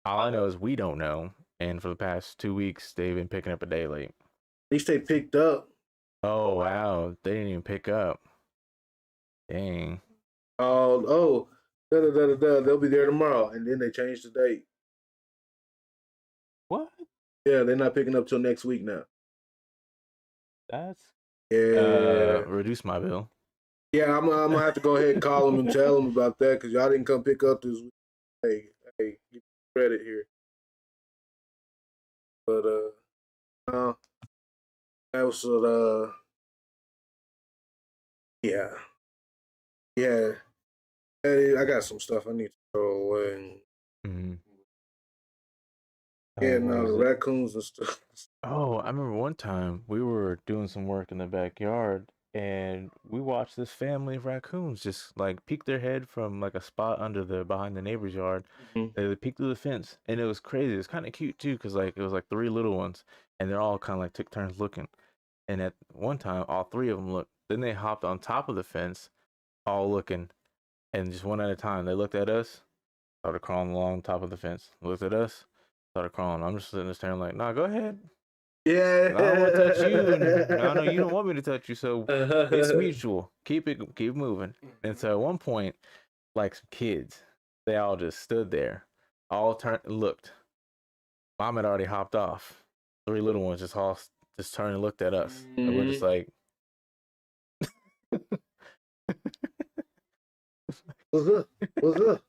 All I know is we don't know. And for the past 2 weeks they've been picking up a day late. At least they picked up. Oh wow. They didn't even pick up. Dang. Oh, they'll be there tomorrow, and then they changed the date. What? Yeah, they're not picking up till next week now. That's reduce my bill. Yeah, I'm gonna have to go ahead and call them and tell them about that because y'all didn't come pick up this week. Hey, get credit here. But that was yeah. Hey, I got some stuff I need to throw away. Yeah, no, the raccoons and stuff. Oh, I remember one time we were doing some work in the backyard and we watched this family of raccoons just like peek their head from like a spot behind the neighbor's yard. Mhm. They peeked through the fence, and it was crazy. It was kind of cute too, cause like it was like three little ones, and they're all kind of like took turns looking. And at one time, all three of them looked. Then they hopped on top of the fence, all looking, and just one at a time. They looked at us, started crawling along top of the fence. Looked at us, started crawling. I'm just sitting there staring like, nah, go ahead. Yeah. I don't want to touch you, and I know you don't want me to touch you, so it's mutual. Keep moving. And so at one point, like some kids, they all just stood there, all turned and looked. Mom had already hopped off. Three little ones just turned and looked at us, and we're just like, What's up? What's up?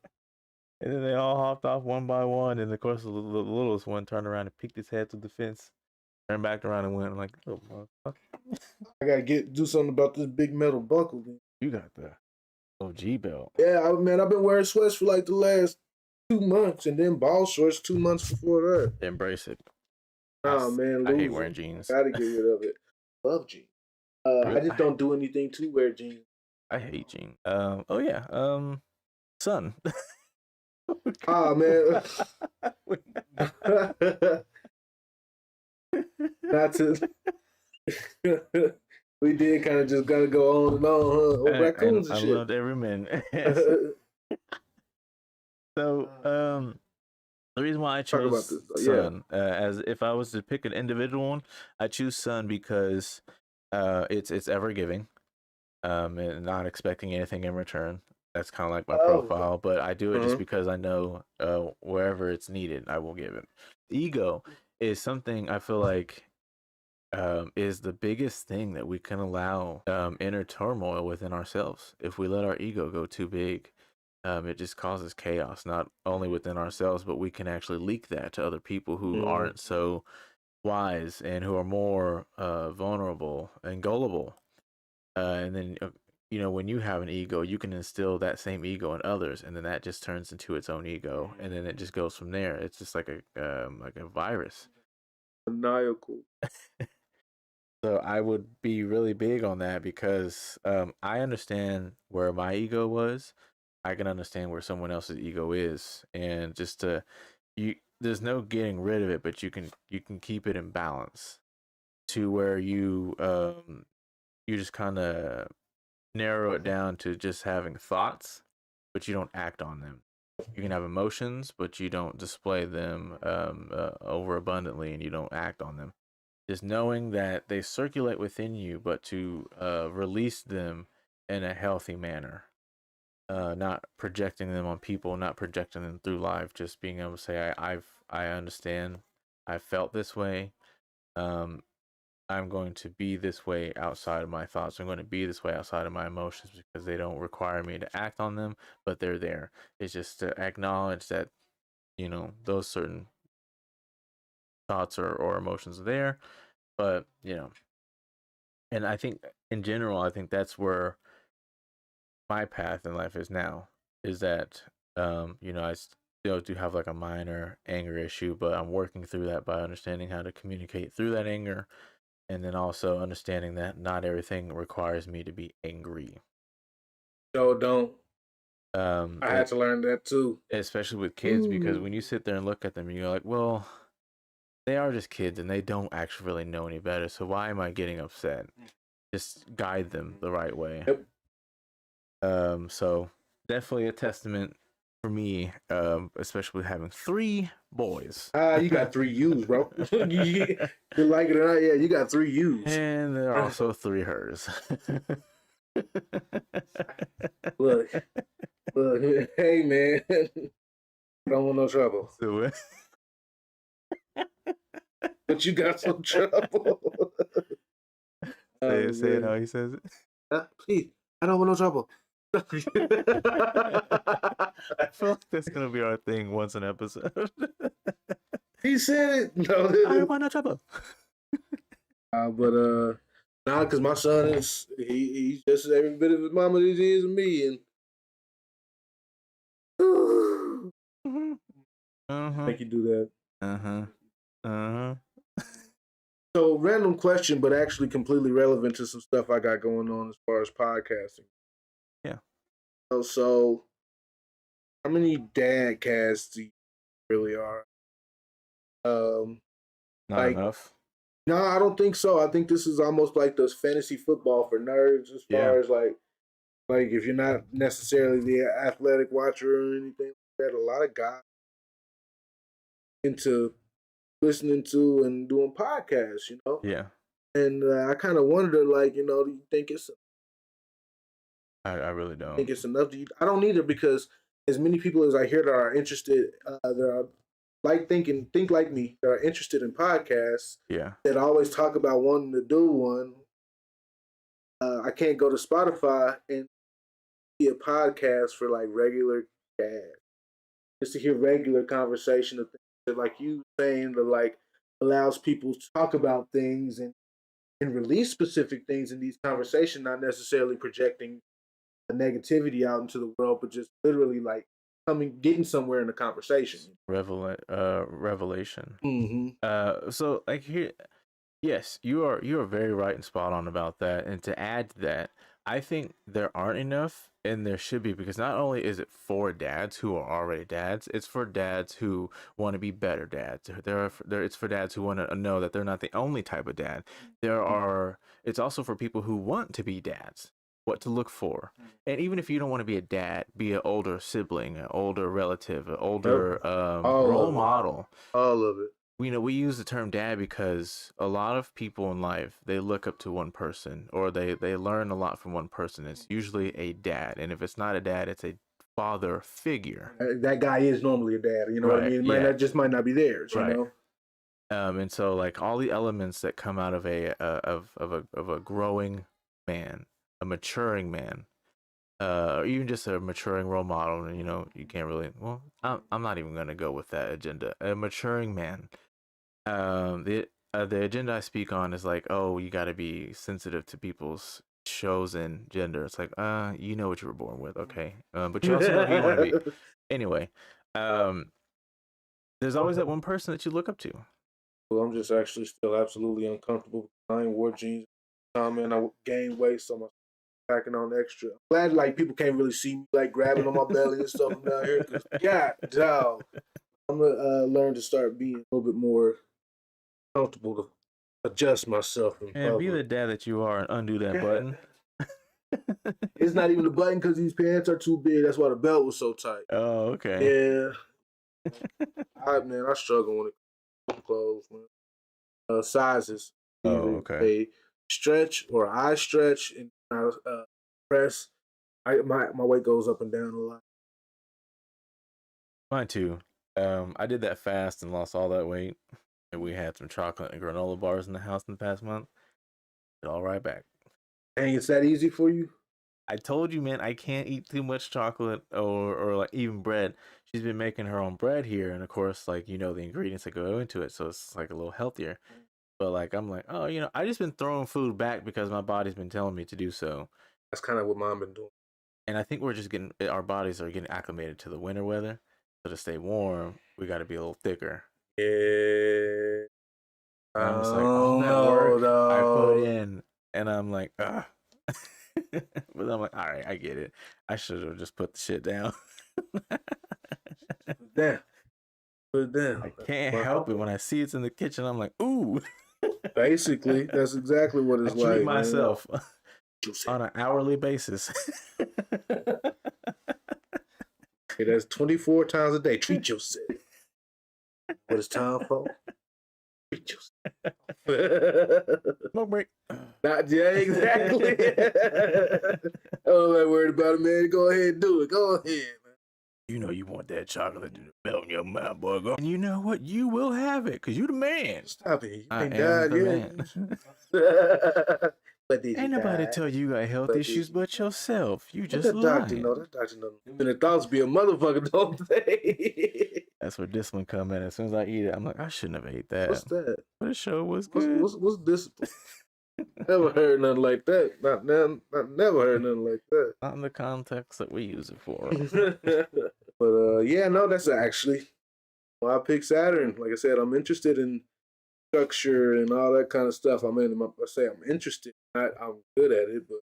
and then they all hopped off one by one, and of course the littlest one turned around and peeked his head through the fence, turned back around and went like, "Oh, motherfucker, I gotta do something about this big metal buckle. Man. you got the OG belt." Yeah, man, I've been wearing sweats for like the last 2 months, and then ball shorts 2 months before that. Embrace it. Nah, man, I lose hate wearing it. jeans. Gotta get rid of it. Love jeans. I just don't do anything to wear jeans. I hate jeans. Oh yeah. Sun. Ah, man. Not to. We did kind of just gotta go on and on, huh? Oh, raccoons and I shit. loved every minute. So, the reason why I chose Sun, as if I was to pick an individual one, I choose Sun because it's ever giving, and not expecting anything in return. That's kind of like my profile, but I do it just because I know wherever it's needed, I will give it. Ego is something I feel like is the biggest thing that we can allow inner turmoil within ourselves. If we let our ego go too big, it just causes chaos, not only within ourselves, but we can actually leak that to other people who aren't so wise and who are more vulnerable and gullible. And then, when you have an ego, you can instill that same ego in others, and then that just turns into its own ego, and then it just goes from there. It's just like a virus. Maniacal. So I would be really big on that because I understand where my ego was. I can understand where someone else's ego is, and just to there's no getting rid of it, but you can keep it in balance to where you just kind of narrow it down to just having thoughts, but you don't act on them. You can have emotions, but you don't display them overabundantly, and you don't act on them. Just knowing that they circulate within you, but to release them in a healthy manner, not projecting them on people, not projecting them through life. Just being able to say, I understand, I felt this way. Um, I'm going to be this way outside of my thoughts. I'm going to be this way outside of my emotions because they don't require me to act on them, but they're there. It's just to acknowledge that those certain thoughts or emotions are there, but and I think in general, I think that's where my path in life is now. Is that I still do have like a minor anger issue, but I'm working through that by understanding how to communicate through that anger, and then also understanding that not everything requires me to be angry. No, don't. I had It, to learn that too. especially with kids, because when you sit there and look at them, you're like, well, they are just kids and they don't actually really know any better. So why am I getting upset? Just guide them the right way. Yep. So definitely a testament for me, especially with having 3 boys. You got 3 U's, bro. You like it or not? Yeah, you got 3 U's. And there are also 3 hers. Look, hey man, I don't want no trouble. So, But you got some trouble. say it how he says it. Please, I don't want no trouble. I feel like that's gonna be our thing once an episode. He said it. No, I don't want no trouble. But nah, because my son he's just every bit of his mama as he is me, and Uh-huh. make you do that. Uh-huh. Uh-huh. So random question, but actually completely relevant to some stuff I got going on as far as podcasting. Yeah. So how many dad casts do you really are? Not Like enough. no, I don't think so. I think this is almost like those fantasy football for nerds, as Yeah. far as like if you're not necessarily the athletic watcher or anything like that. A lot of guys into listening to and doing podcasts, you know. Yeah. And I kind of wonder, like, you know, do you I really think don't. it's enough? I don't need it because as many people as I hear that are interested, that are think like me, that are interested in podcasts, Yeah. that always talk about wanting to do one. I can't go to Spotify and see a podcast for like regular dads, just to hear regular conversation of things that, like you saying, that like allows people to talk about things and release specific things in these conversations, not necessarily projecting the negativity out into the world, but just literally like getting somewhere in the conversation. Revelation. Mm-hmm. So like here, yes, you are very right and spot on about that. And to add to that, I think there aren't enough, and there should be, because not only is it for dads who are already dads, it's for dads who want to be better dads. It's for dads who want to know that they're not the only type of dad. It's also for people who want to be dads, what to look for. And even if you don't want to be a dad, be an older sibling, an older relative, an older role model. All of it. We use the term dad because a lot of people in life, they look up to one person, or they learn a lot from one person. It's usually a dad, and if it's not a dad, it's a father figure. That guy is normally a dad. You know what I Right, mean? yeah. Might not be theirs. You Right. know. And so like all the elements that come out of a growing man, a maturing man, or even just a maturing role model. And you can't really. Well, I'm not even gonna go with that agenda. A maturing man. The agenda I speak on is like, oh, you got to be sensitive to people's chosen gender. It's like, you know what you were born with, okay? But you also know who you want to be. Anyway, there's always that one person that you look up to. Well, I'm just actually still absolutely uncomfortable. I ain't wore jeans. Man, I gained weight, so I'm packing on extra. I'm glad like people can't really see me like grabbing on my belly and stuff from down here. Cause God, dog, I'm gonna learn to start being a little bit more comfortable to adjust myself in And be the public. dad that you are and undo that button. It's not even the button because these pants are too big. That's why the belt was so tight. Oh, okay. Yeah, I struggle when it comes to clothes, man. Sizes, Oh, either okay. they stretch or I stretch and I press. My weight goes up and down a lot. Mine too. I did that fast and lost all that weight. And we had some chocolate and granola bars in the house in the past month. It all right back. Dang, it's that easy for you? I told you, man, I can't eat too much chocolate or like even bread. She's been making her own bread here, and of course, like the ingredients that go into it, so it's like a little healthier. But like I'm like, oh, I just been throwing food back because my body's been telling me to do so. That's kind of what mom been doing. And I think we're just our bodies are getting acclimated to the winter weather. So to stay warm, we got to be a little thicker. Yeah. And I'm just like, all that work I put in, and I'm like, ugh. But I'm like, all right, I get it. I should have just put the shit down. Damn. Put it down. I can't help it when I see it's in the kitchen. I'm like, ooh. Basically, that's exactly what it's I treat like. myself Man. on an hourly basis. Hey, that's 24 times a day. Treat yourself. What it's time for? Treat yourself. Smoke break. Yeah, exactly. I'm not worried about it, man. Go ahead and do it. Go ahead, man. You know you want that chocolate to melt in your mouth, boy. Go. And you know what? You will have it because you the man. Stop it. You I ain't am died the yet. But Ain't nobody tell you got health issues but yourself. You just that doctor lying. know. That doctor know. And the thoughts be a motherfucker, don't they? That's where this one come in. As soon as I eat it, I'm like, I shouldn't have ate that. What's that? But the show was good. What's this? Never heard nothing like that. Never heard nothing like that. Not in the context that we use it for. But yeah, no, that's actually why I picked Saturn. Like I said, I'm interested in structure and all that kind of stuff. I mean, I say I'm interested. I'm good at it, but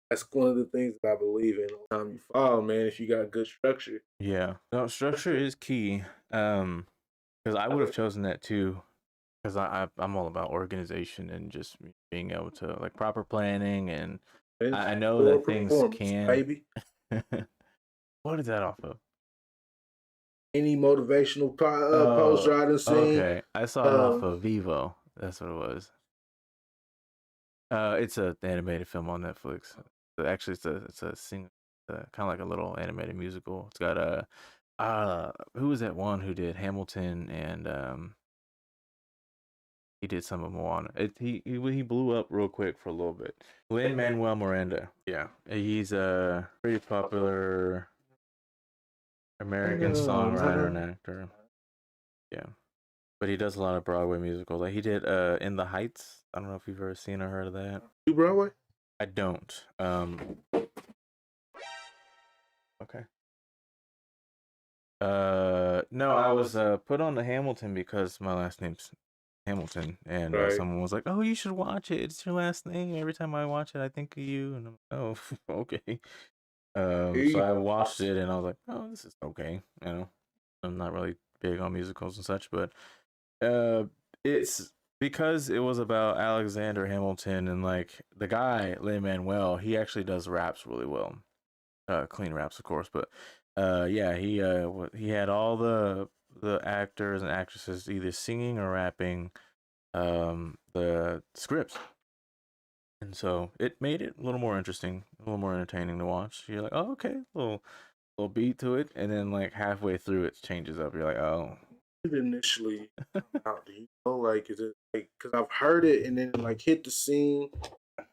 that's one of the things that I believe in. Time you fall, man, if you got good structure. Yeah, no, structure is key. Because I would have chosen that too. Because I'm all about organization and just being able to like proper planning, and I know Or that things performance, can. baby. What is that off of? Any motivational Oh, poster I done seen. okay. I saw it off of Vivo. That's what it was. It's a animated film on Netflix. Actually, it's a sing, kind of like a little animated musical. It's got a who was that one who did Hamilton, and he did some of Moana. He blew up real quick for a little bit. Lin-Manuel Miranda. Yeah, he's a pretty popular American songwriter and actor. Yeah, but he does a lot of Broadway musicals. Like he did In the Heights. I don't know if you've ever seen or heard of that. You Broadway? I don't. Okay. No, I was put on the Hamilton because my last name's Hamilton, and Right. someone was like, "Oh, you should watch it. It's your last name. Every time I watch it, I think of you." And I'm like, "Oh, okay." So I watched it, and I was like, "Oh, this is okay." You know, I'm not really big on musicals and such, but uh, it's because it was about Alexander Hamilton, and like the guy Lin Manuel, he actually does raps really well. Clean raps, of course, but yeah, he had all the actors and actresses either singing or rapping the scripts, and so it made it a little more interesting, a little more entertaining to watch. You're like, oh, okay, little beat to it, and then like halfway through it changes up. You're like, oh. Initially, how do you know? Like, is it like because I've heard it and then like hit the scene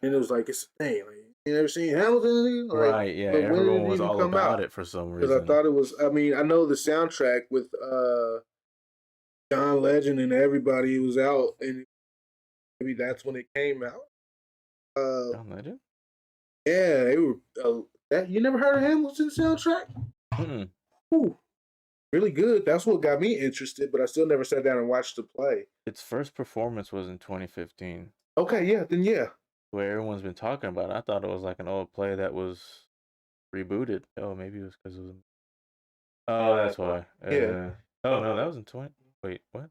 and it was like it's a thing. Like, you never seen Hamilton? Like, Right, yeah, but when did everyone it was even all come about out? it for some Because I reason. thought it was. I mean, I know the soundtrack with John Legend and everybody was out, and maybe that's when it came out. John Legend? Yeah, they were. That you never heard of Hamilton soundtrack? Mm-mm. Ooh, really good. That's what got me interested, but I still never sat down and watched the play. Its first performance was in 2015. Okay, yeah, then yeah. Where everyone's been talking about it. I thought it was like an old play that was rebooted. Oh, maybe it was because it was. Oh, that's why. Yeah. Oh no, that was in 20. Wait, what?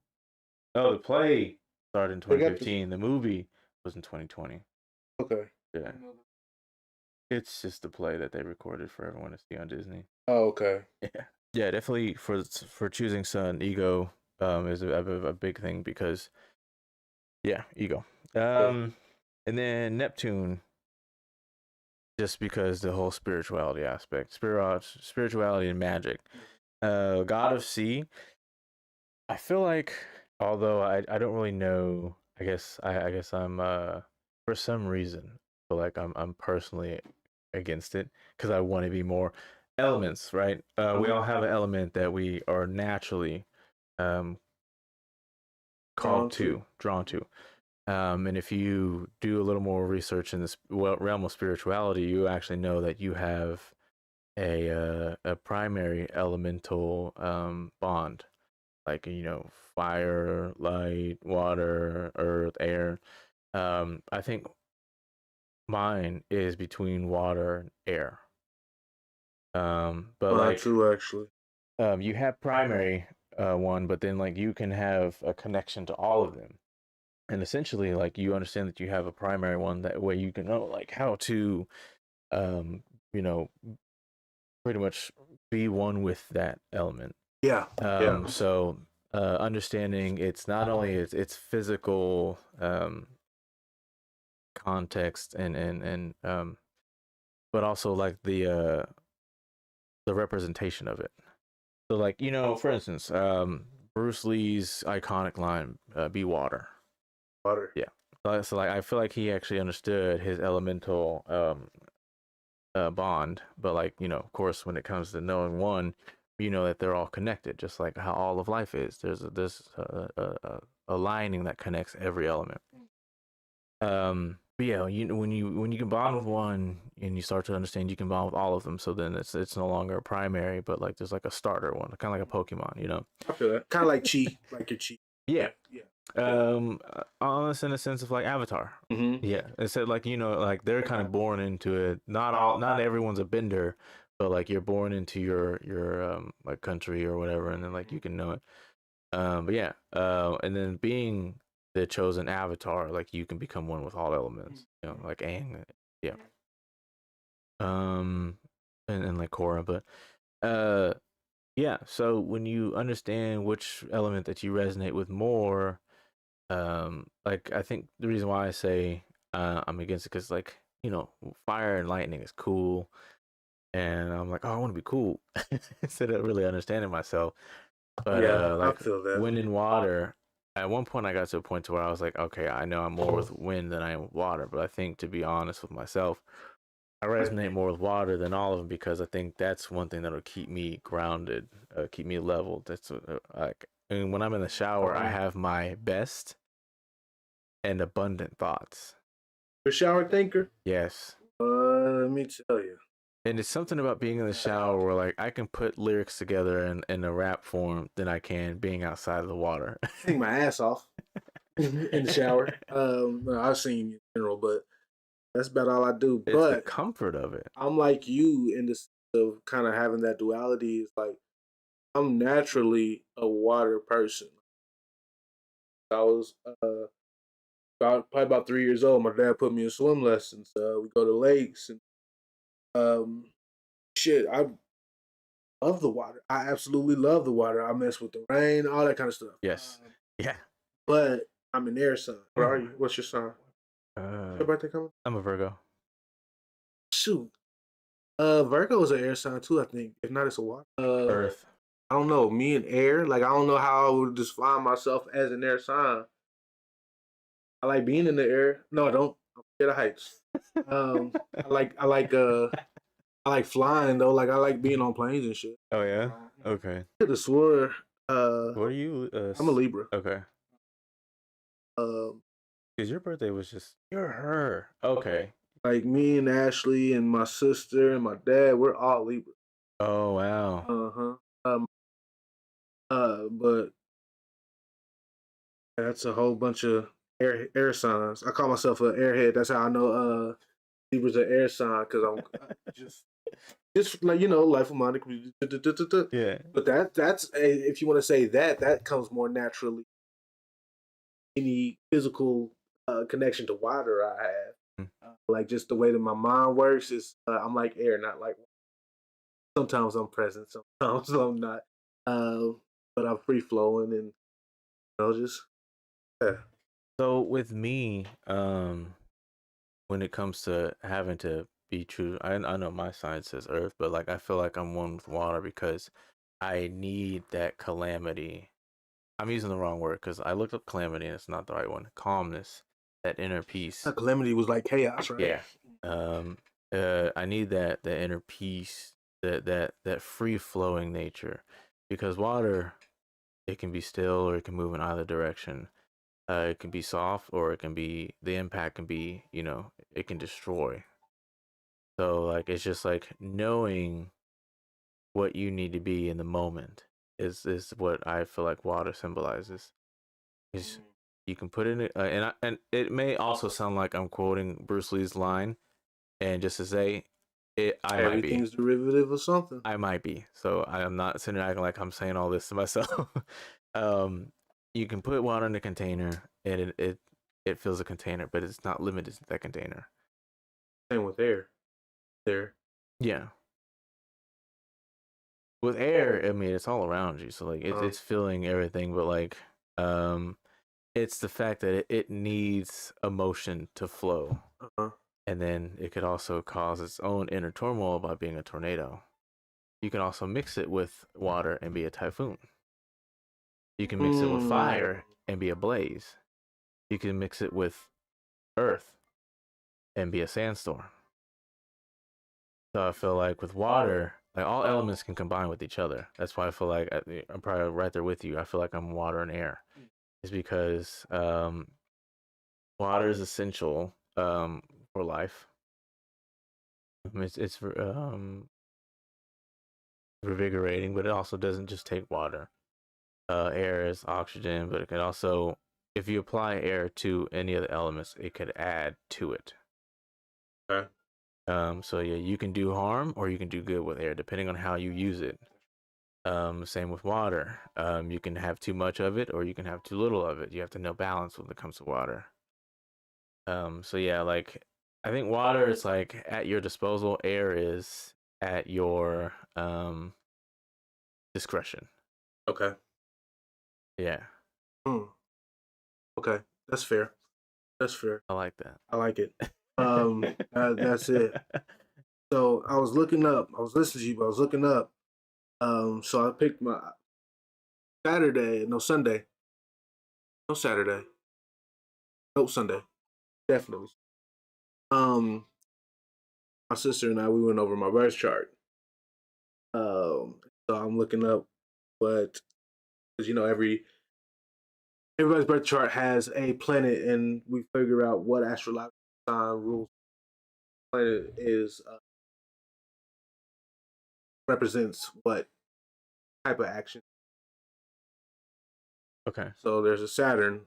Oh, the play started in They got the 2015. The movie was in 2020. okay. Yeah, it's just the play that they recorded for everyone to see on Disney. Oh, okay. Yeah, yeah, definitely for choosing Sun, ego is a big thing because yeah, ego. And then Neptune, just because the whole spirituality aspect, spirituality and magic. God of Sea. I feel like, although I don't really know, I guess I'm for some reason I feel like I'm personally against it because I want to be more elements, right? We all have an element that we are naturally um drawn to. And if you do a little more research in this realm of spirituality, you actually know that you have a primary elemental bond, like fire, light, water, earth, air. I think mine is between water and air. But like True, actually. you have primary one, but then like you can have a connection to all of them, and essentially like you understand that you have a primary one, that way you can know like how to um you know pretty much be one with that element. Yeah. So understanding it's not only its physical context and but also like the representation of it. So like for instance, Bruce Lee's iconic line, "Be water." Water. Yeah. So like I feel like he actually understood his elemental bond, but like of course, when it comes to knowing one, you know that they're all connected, just like how all of life is. There's a lining that connects every element. But yeah, when you can bond with one and you start to understand you can bond with all of them, so then it's no longer a primary, but like there's like a starter one, kind of like a Pokemon. I feel that. Kind of like chi, like your chi. Yeah. Yeah. Honest in the sense of like Avatar. Mm-hmm. Yeah, it said like like they're kind of born into it. Not everyone's a bender, but like you're born into your like country or whatever, and then like you can know it. But yeah, and then being the chosen avatar, like you can become one with all elements. Like Aang, yeah. Um, and like Korra, but uh, yeah. So when you understand which element that you resonate with more, like I think the reason why I say I'm against it because like fire and lightning is cool, and I'm like, oh, I want to be cool instead of really understanding myself. But Yeah, I like feel that. wind and water, at one point I got to a point to where I was like, okay, I know I'm more with wind than I am with water. But I think to be honest with myself, I resonate more with water than all of them because I think that's one thing that'll keep me grounded, keep me leveled. That's like, and when I'm in the shower, I have my best and abundant thoughts. You're a shower thinker? Yes. Let me tell you. And it's something about being in the shower where like I can put lyrics together in a rap form than I can being outside of the water. Sing my ass off in the shower. No, I've seen in general, but that's about all I do. It's the But comfort of it. I'm like you in the sense of kind of having that duality. It's like I'm naturally a water person. I was probably about 3 years old. My dad put me in swim lessons. We go to lakes and um, shit. I love the water. I absolutely love the water. I mess with the rain, all that kind of stuff. Yes. Yeah. But I'm an air sign. Where are you? What's your sign? Is your birthday coming? I'm a Virgo. Shoot. Virgo is an air sign too, I think. If not, it's a water. Earth. I don't know. Me and air. Like I don't know how I would define myself as an air sign. I like being in the air. No, I don't. I'm scared of heights. I like flying though. Like I like being on planes and shit. Oh yeah. Okay. I could have swore. What are you? I'm a Libra. Okay. Um, Because your birthday was just you're her. Okay. like me and Ashley and my sister and my dad, we're all Libra. Oh wow. Uh huh. But that's a whole bunch of air signs. I call myself an airhead. That's how I know Libra's an air sign because I'm just like life of mine. Yeah. But that's if you want to say that comes more naturally. Any physical connection to water I have, like just the way that my mind works is I'm like air, not like. Sometimes I'm present, sometimes I'm not. Uh, but I'm free flowing and just yeah. So with me, when it comes to having to be true, I know my sign says Earth, but like I feel like I'm one with water because I need that calamity. I'm using the wrong word because I looked up calamity and it's not the right one. Calmness, that inner peace. Calamity was like chaos, right? Yeah. Um. I need that inner peace, that free flowing nature, because water, it can be still or it can move in either direction. It can be soft or it can be the impact can be it can destroy. So like it's just like knowing what you need to be in the moment is what I feel like water symbolizes. Is you can put in it, and it may also sound like I'm quoting Bruce Lee's line, and just to say, I might be, Everything's derivative of something. I might be. So I'm not sitting there acting like I'm saying all this to myself. um, you can put water in a container, and it fills a container, but it's not limited to that container. Same with air. There. Yeah, with air, I mean, it's all around you, so like it's filling everything, but like um it's the fact that it needs emotion to flow. And then it could also cause its own inner turmoil by being a tornado. You can also mix it with water and be a typhoon. You can mix it with fire and be a blaze. You can mix it with earth and be a sandstorm. So I feel like with water, like all elements can combine with each other. That's why I feel like I'm probably right there with you. I feel like I'm water and air. It's because water is essential for life. It's revigorating, but it also doesn't just take water. Air is oxygen, but it can also if you apply air to any of the elements, it could add to it. Okay. So yeah, you can do harm or you can do good with air, depending on how you use it. Same with water. You can have too much of it or you can have too little of it. You have to know balance when it comes to water. So yeah, like I think water is like at your disposal. Air is at your discretion. Okay. Yeah, Hmm. Okay. That's fair. That's fair. I like that. I like it. That's it. So I was looking up. I was listening to you, but I was looking up. So I picked my Saturday. No Sunday. No Saturday. No Sunday. Definitely. Um, my sister and I we went over my birth chart. So I'm looking up what because everybody's birth chart has a planet, and we figure out what astrological sign rules planet is represents what type of action. Okay. So there's a Saturn,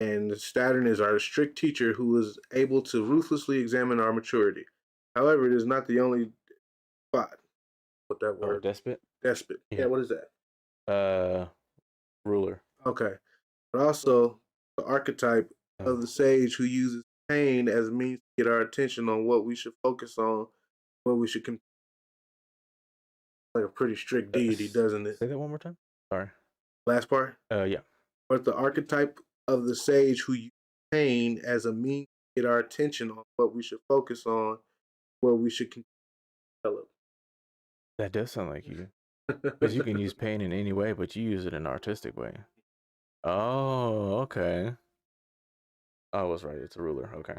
and Saturn is our strict teacher who is able to ruthlessly examine our maturity. However, it is not the only spot. What that Or word? despot. Despot. Yeah. Yeah. What is that? Ruler. Okay. But also the archetype of the sage who uses pain as a means to get our attention on what we should focus on, what we should like a pretty strict deity, doesn't it? Say that one more time. Sorry. Last part. Yeah. But the archetype of the sage who uses pain as a means to get our attention on what we should focus on, what we should develop. That does sound like you, because you can use pain in any way, but you use it in an artistic way. Oh, okay. I was right. It's a ruler. Okay.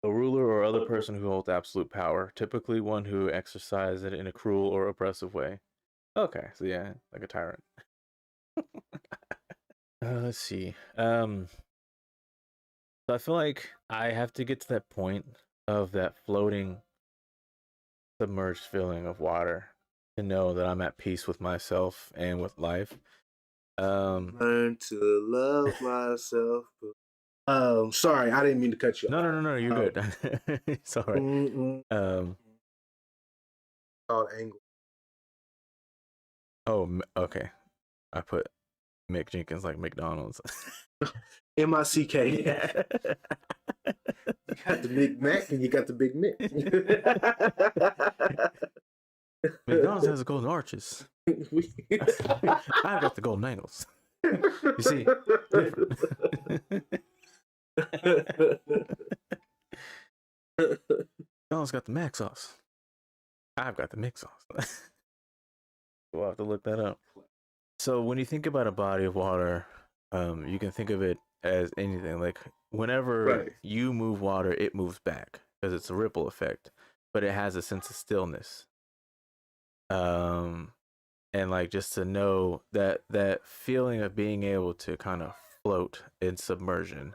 A ruler or other person who holds absolute power, typically one who exercises it in a cruel or oppressive way. Okay, so yeah, like a tyrant. Let's see. So I feel like I have to get to that point of that floating, submerged feeling of water to know that I'm at peace with myself and with life. Learn to love myself. Sorry, I didn't mean to cut you off. No, you're good. It's all right. Called angle. Oh, okay. I put Mick Jenkins like McDonald's. MICK. Yeah. You got the Big Mac and you got the Big Mick. McDonald's has the golden arches. I've got the golden angles. You see, different. McDonald's got the mac sauce. I've got the mix sauce. We'll have to look that up. So when you think about a body of water, you can think of it as anything. Like whenever you move water, it moves back because it's a ripple effect, but it has a sense of stillness. And like just to know that feeling of being able to kind of float in submersion.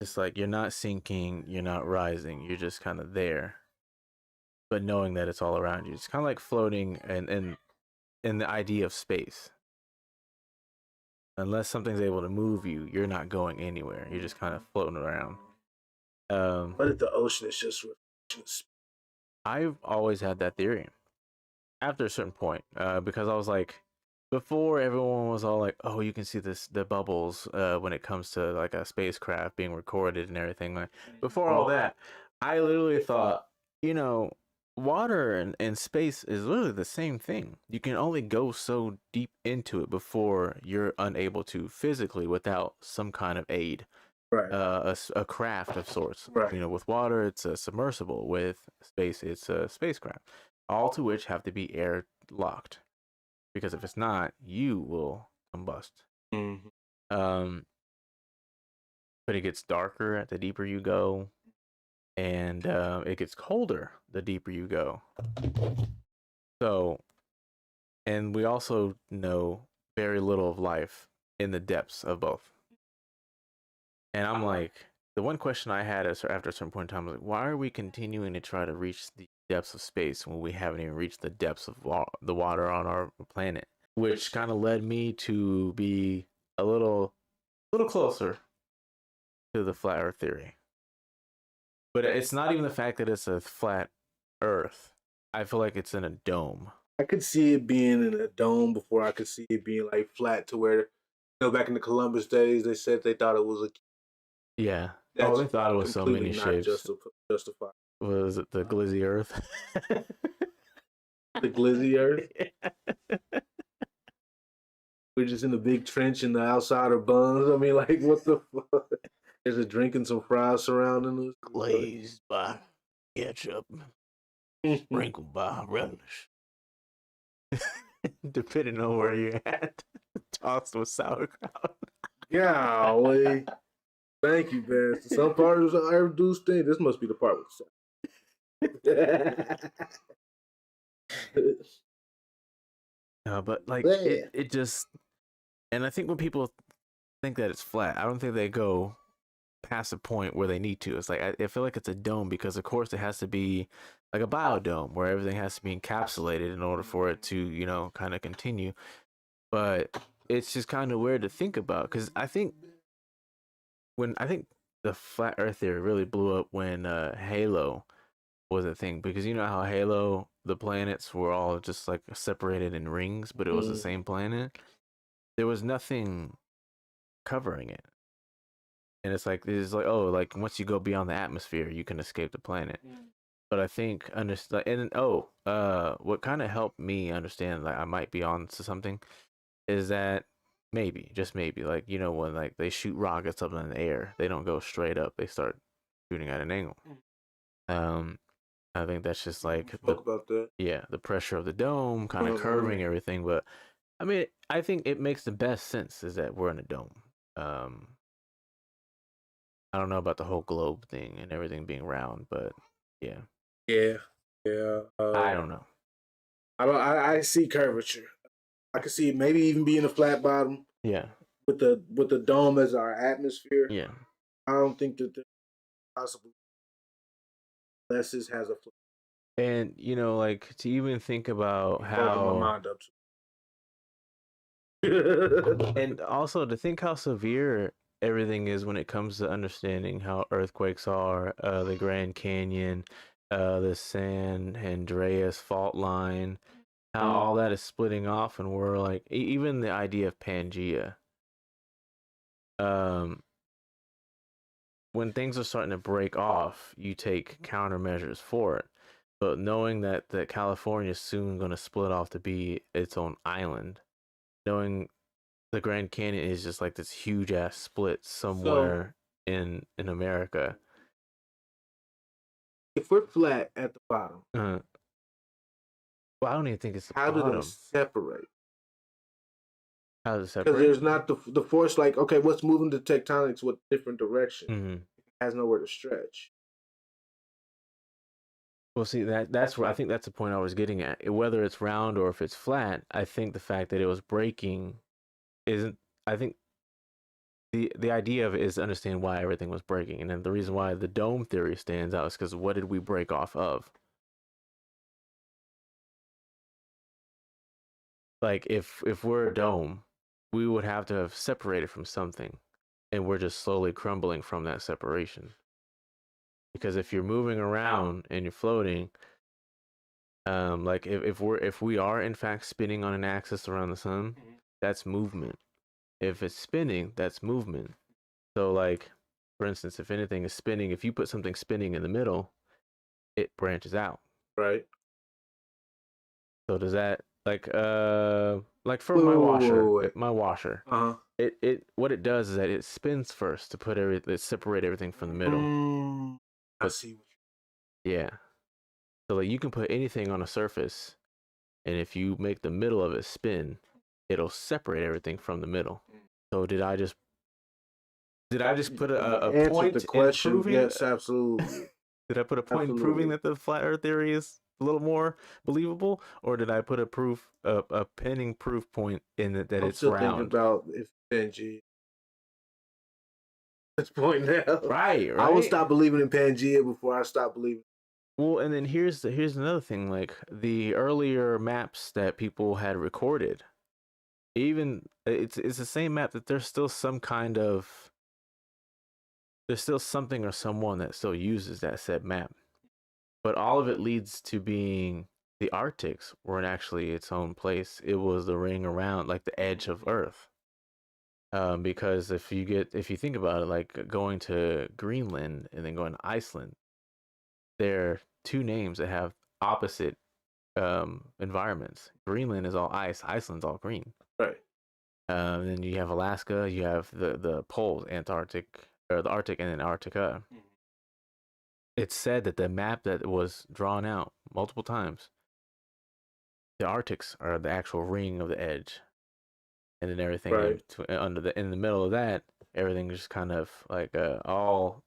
It's like you're not sinking, you're not rising, you're just kind of there. But knowing that it's all around you. It's kind of like floating and in the idea of space. Unless something's able to move you, you're not going anywhere. You're just kind of floating around. What if the ocean is just I've always had that theory after a certain point, because I was like, before everyone was all like, oh, you can see the bubbles when it comes to like a spacecraft being recorded and everything. Like before all that, I literally thought, water and space is literally the same thing. You can only go so deep into it before you're unable to physically without some kind of aid. Right. A craft of sorts. Right. With water, it's a submersible. With space, it's a spacecraft. All to which have to be air locked, because if it's not, you will combust. Mm-hmm. But it gets darker at the deeper you go, and it gets colder the deeper you go. So, and we also know very little of life in the depths of both. And I'm like, the one question I had after a certain point in time was like, why are we continuing to try to reach the depths of space when we haven't even reached the depths of the water on our planet? which kind of led me to be a little closer to the flat Earth theory. But it's not even the fact that it's a flat Earth. I feel like it's in a dome. I could see it being in a dome before I could see it being like flat to where, back in the Columbus days, they said they thought it was a. Yeah. That's They thought it was so completely many not shapes. justified. Was it the glizzy Earth? The glizzy Earth. We're just in the big trench and the outside are buns. I mean, like, what the fuck? There's a drink and some fries surrounding us. Glazed by ketchup, sprinkled by relish. Depending on where you're at, tossed with sauerkraut. Golly. Thank you, man. Some part of the Earth do stink. This must be the part with the But like it just, and I think when people think that it's flat, I don't think they go past a point where they need to. It's like I feel like it's a dome because of course it has to be like a biodome where everything has to be encapsulated in order for it to kind of continue. But it's just kind of weird to think about because I think the flat Earth theory really blew up when Halo was a thing because you know how Halo the planets were all just like separated in rings, but it was the same planet. There was nothing covering it. And it's like oh, like once you go beyond the atmosphere, you can escape the planet. But I think what kind of helped me understand like I might be on to something is that maybe, just maybe, like when like they shoot rockets up in the air, they don't go straight up; they start shooting at an angle. I think that's just like the pressure of the dome kind of curving everything. But I mean, I think it makes the best sense is that we're in a dome. I don't know about the whole globe thing and everything being round, but yeah. Yeah. I don't know. I see curvature. I can see maybe even being a flat bottom. Yeah. With the dome as our atmosphere. Yeah. I don't think that there's possible unless this has a. And like to even think about how my mind up. and also to think how severe everything is when it comes to understanding how earthquakes are, the Grand Canyon, the San Andreas fault line, how all that is splitting off, and we're like even the idea of Pangea. When things are starting to break off, you take countermeasures for it. But knowing that California is soon going to split off to be its own island, knowing the Grand Canyon is just like this huge ass split somewhere in America. If we're flat at the bottom, well, I don't even think it's the how bottom. do they separate? How does it separate? Because there's not the force. Like, okay, what's moving the tectonics? What different direction? Mm-hmm. It has nowhere to stretch. Well, see that's where I think that's the point I was getting at. Whether it's round or if it's flat, I think the fact that it was breaking isn't. I think the idea of it is to understand why everything was breaking, and then the reason why the dome theory stands out is because what did we break off of? Like if we're a dome, we would have to have separated from something, and we're just slowly crumbling from that separation. Because if you're moving around and you're floating, like if we are in fact spinning on an axis around the sun, that's movement. If it's spinning, that's movement. So like, for instance, if anything is spinning, if you put something spinning in the middle, it branches out. Right. So does that like for my washer, my washer. It what it does is that it spins first to put separate everything from the middle. I see. Yeah. So like you can put anything on a surface, and if you make the middle of it spin, it'll separate everything from the middle. So did I just put a point the question? In proving? Yes, absolutely. Did I put a point in proving that the flat Earth theory is a little more believable, or did I put a pinning proof point in that it's still round? Thinking about if Pangea. This point now, right. I will stop believing in Pangea before I stop believing. Well, and then here's another thing. Like the earlier maps that people had recorded, even it's the same map that there's still some kind of there's still something or someone that still uses that said map, but all of it leads to being the Arctics weren't actually its own place. It was the ring around, like the edge of Earth. Because if you think about it, like going to Greenland and then going to Iceland, they're two names that have opposite environments. Greenland is all ice, Iceland's all green. Right. Then you have Alaska, you have the poles, Antarctic, or the Arctic, and Antarctica. It's said that the map that was drawn out multiple times, the Arctics are the actual ring of the edge, and then everything Right. in the middle of that, everything just kind of like all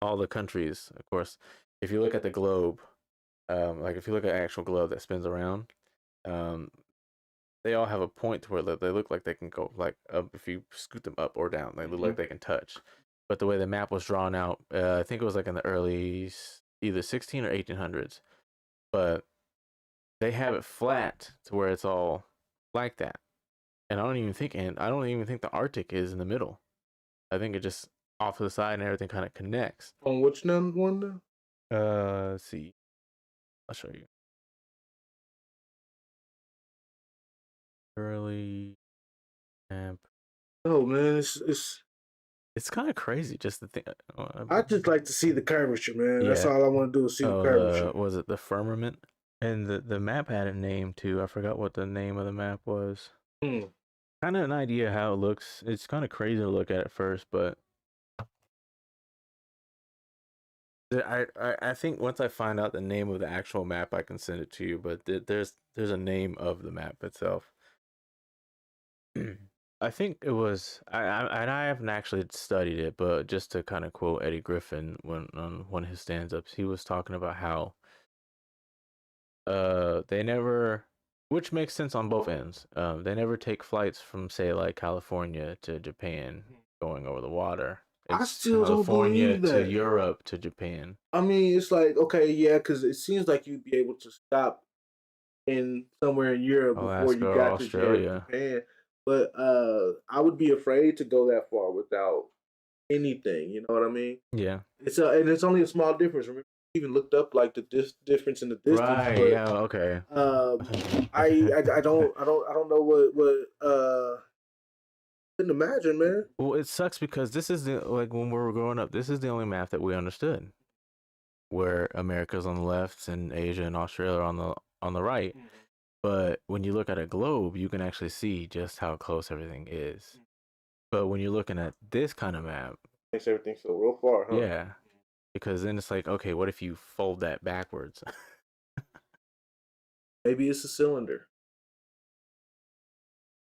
the countries. Of course, if you look at the globe, like if you look at an actual globe that spins around, um, they all have a point to where they look like they can go like up if you scoot them up or down. They look like they can touch. But the way the map was drawn out, I think it was like in the early either 16 or 1800s. But they have it flat to where it's all like that. And I don't even think the Arctic is in the middle. I think it just off to the side and everything kind of connects. On which one now? Let's see. I'll show you. Early map. Oh man, it's kind of crazy just to think. I just like to see the curvature, man. Yeah. That's all I want to do is see the curvature. Was it the firmament? And the map had a name too. I forgot what the name of the map was. Kind of an idea how it looks. It's kind of crazy to look at first, but I think once I find out the name of the actual map, I can send it to you. But there's a name of the map itself. I think it was I haven't actually studied it, but just to kind of quote Eddie Griffin when on one of his stand-ups, he was talking about how they never, which makes sense on both ends. They never take flights from say like California to Japan going over the water. I still don't believe that. To Europe to Japan. I mean, it's like okay, yeah, because it seems like you'd be able to stop in somewhere in Europe before you got Australia. to Japan. But I would be afraid to go that far without anything. You know what I mean? Yeah. And it's only a small difference. Remember, I even looked up like the difference in the distance. Right. But, yeah. Okay. I don't know what couldn't imagine, man. Well, it sucks because this is the like when we were growing up. This is the only map that we understood, where America's on the left and Asia and Australia are on the right. But when you look at a globe, you can actually see just how close everything is. But when you're looking at this kind of map, makes everything feel real far, huh? Yeah, because then it's like, okay, what if you fold that backwards? Maybe it's a cylinder.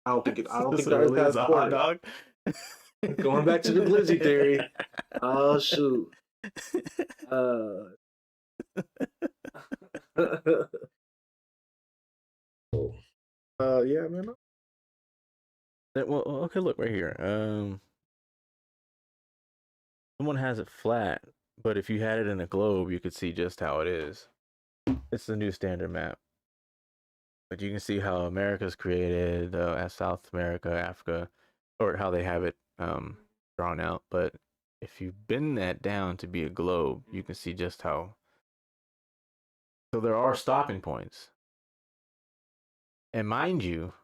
I don't think the Earth has a hot dog. Going back to the glizzy theory. Oh shoot. Yeah, man. Well, okay, look right here. Someone has it flat, but if you had it in a globe, you could see just how it is. It's the new standard map. But you can see how America's created, as South America, Africa, or how they have it drawn out. But if you bend that down to be a globe, you can see just how. So there are stopping points. And mind you,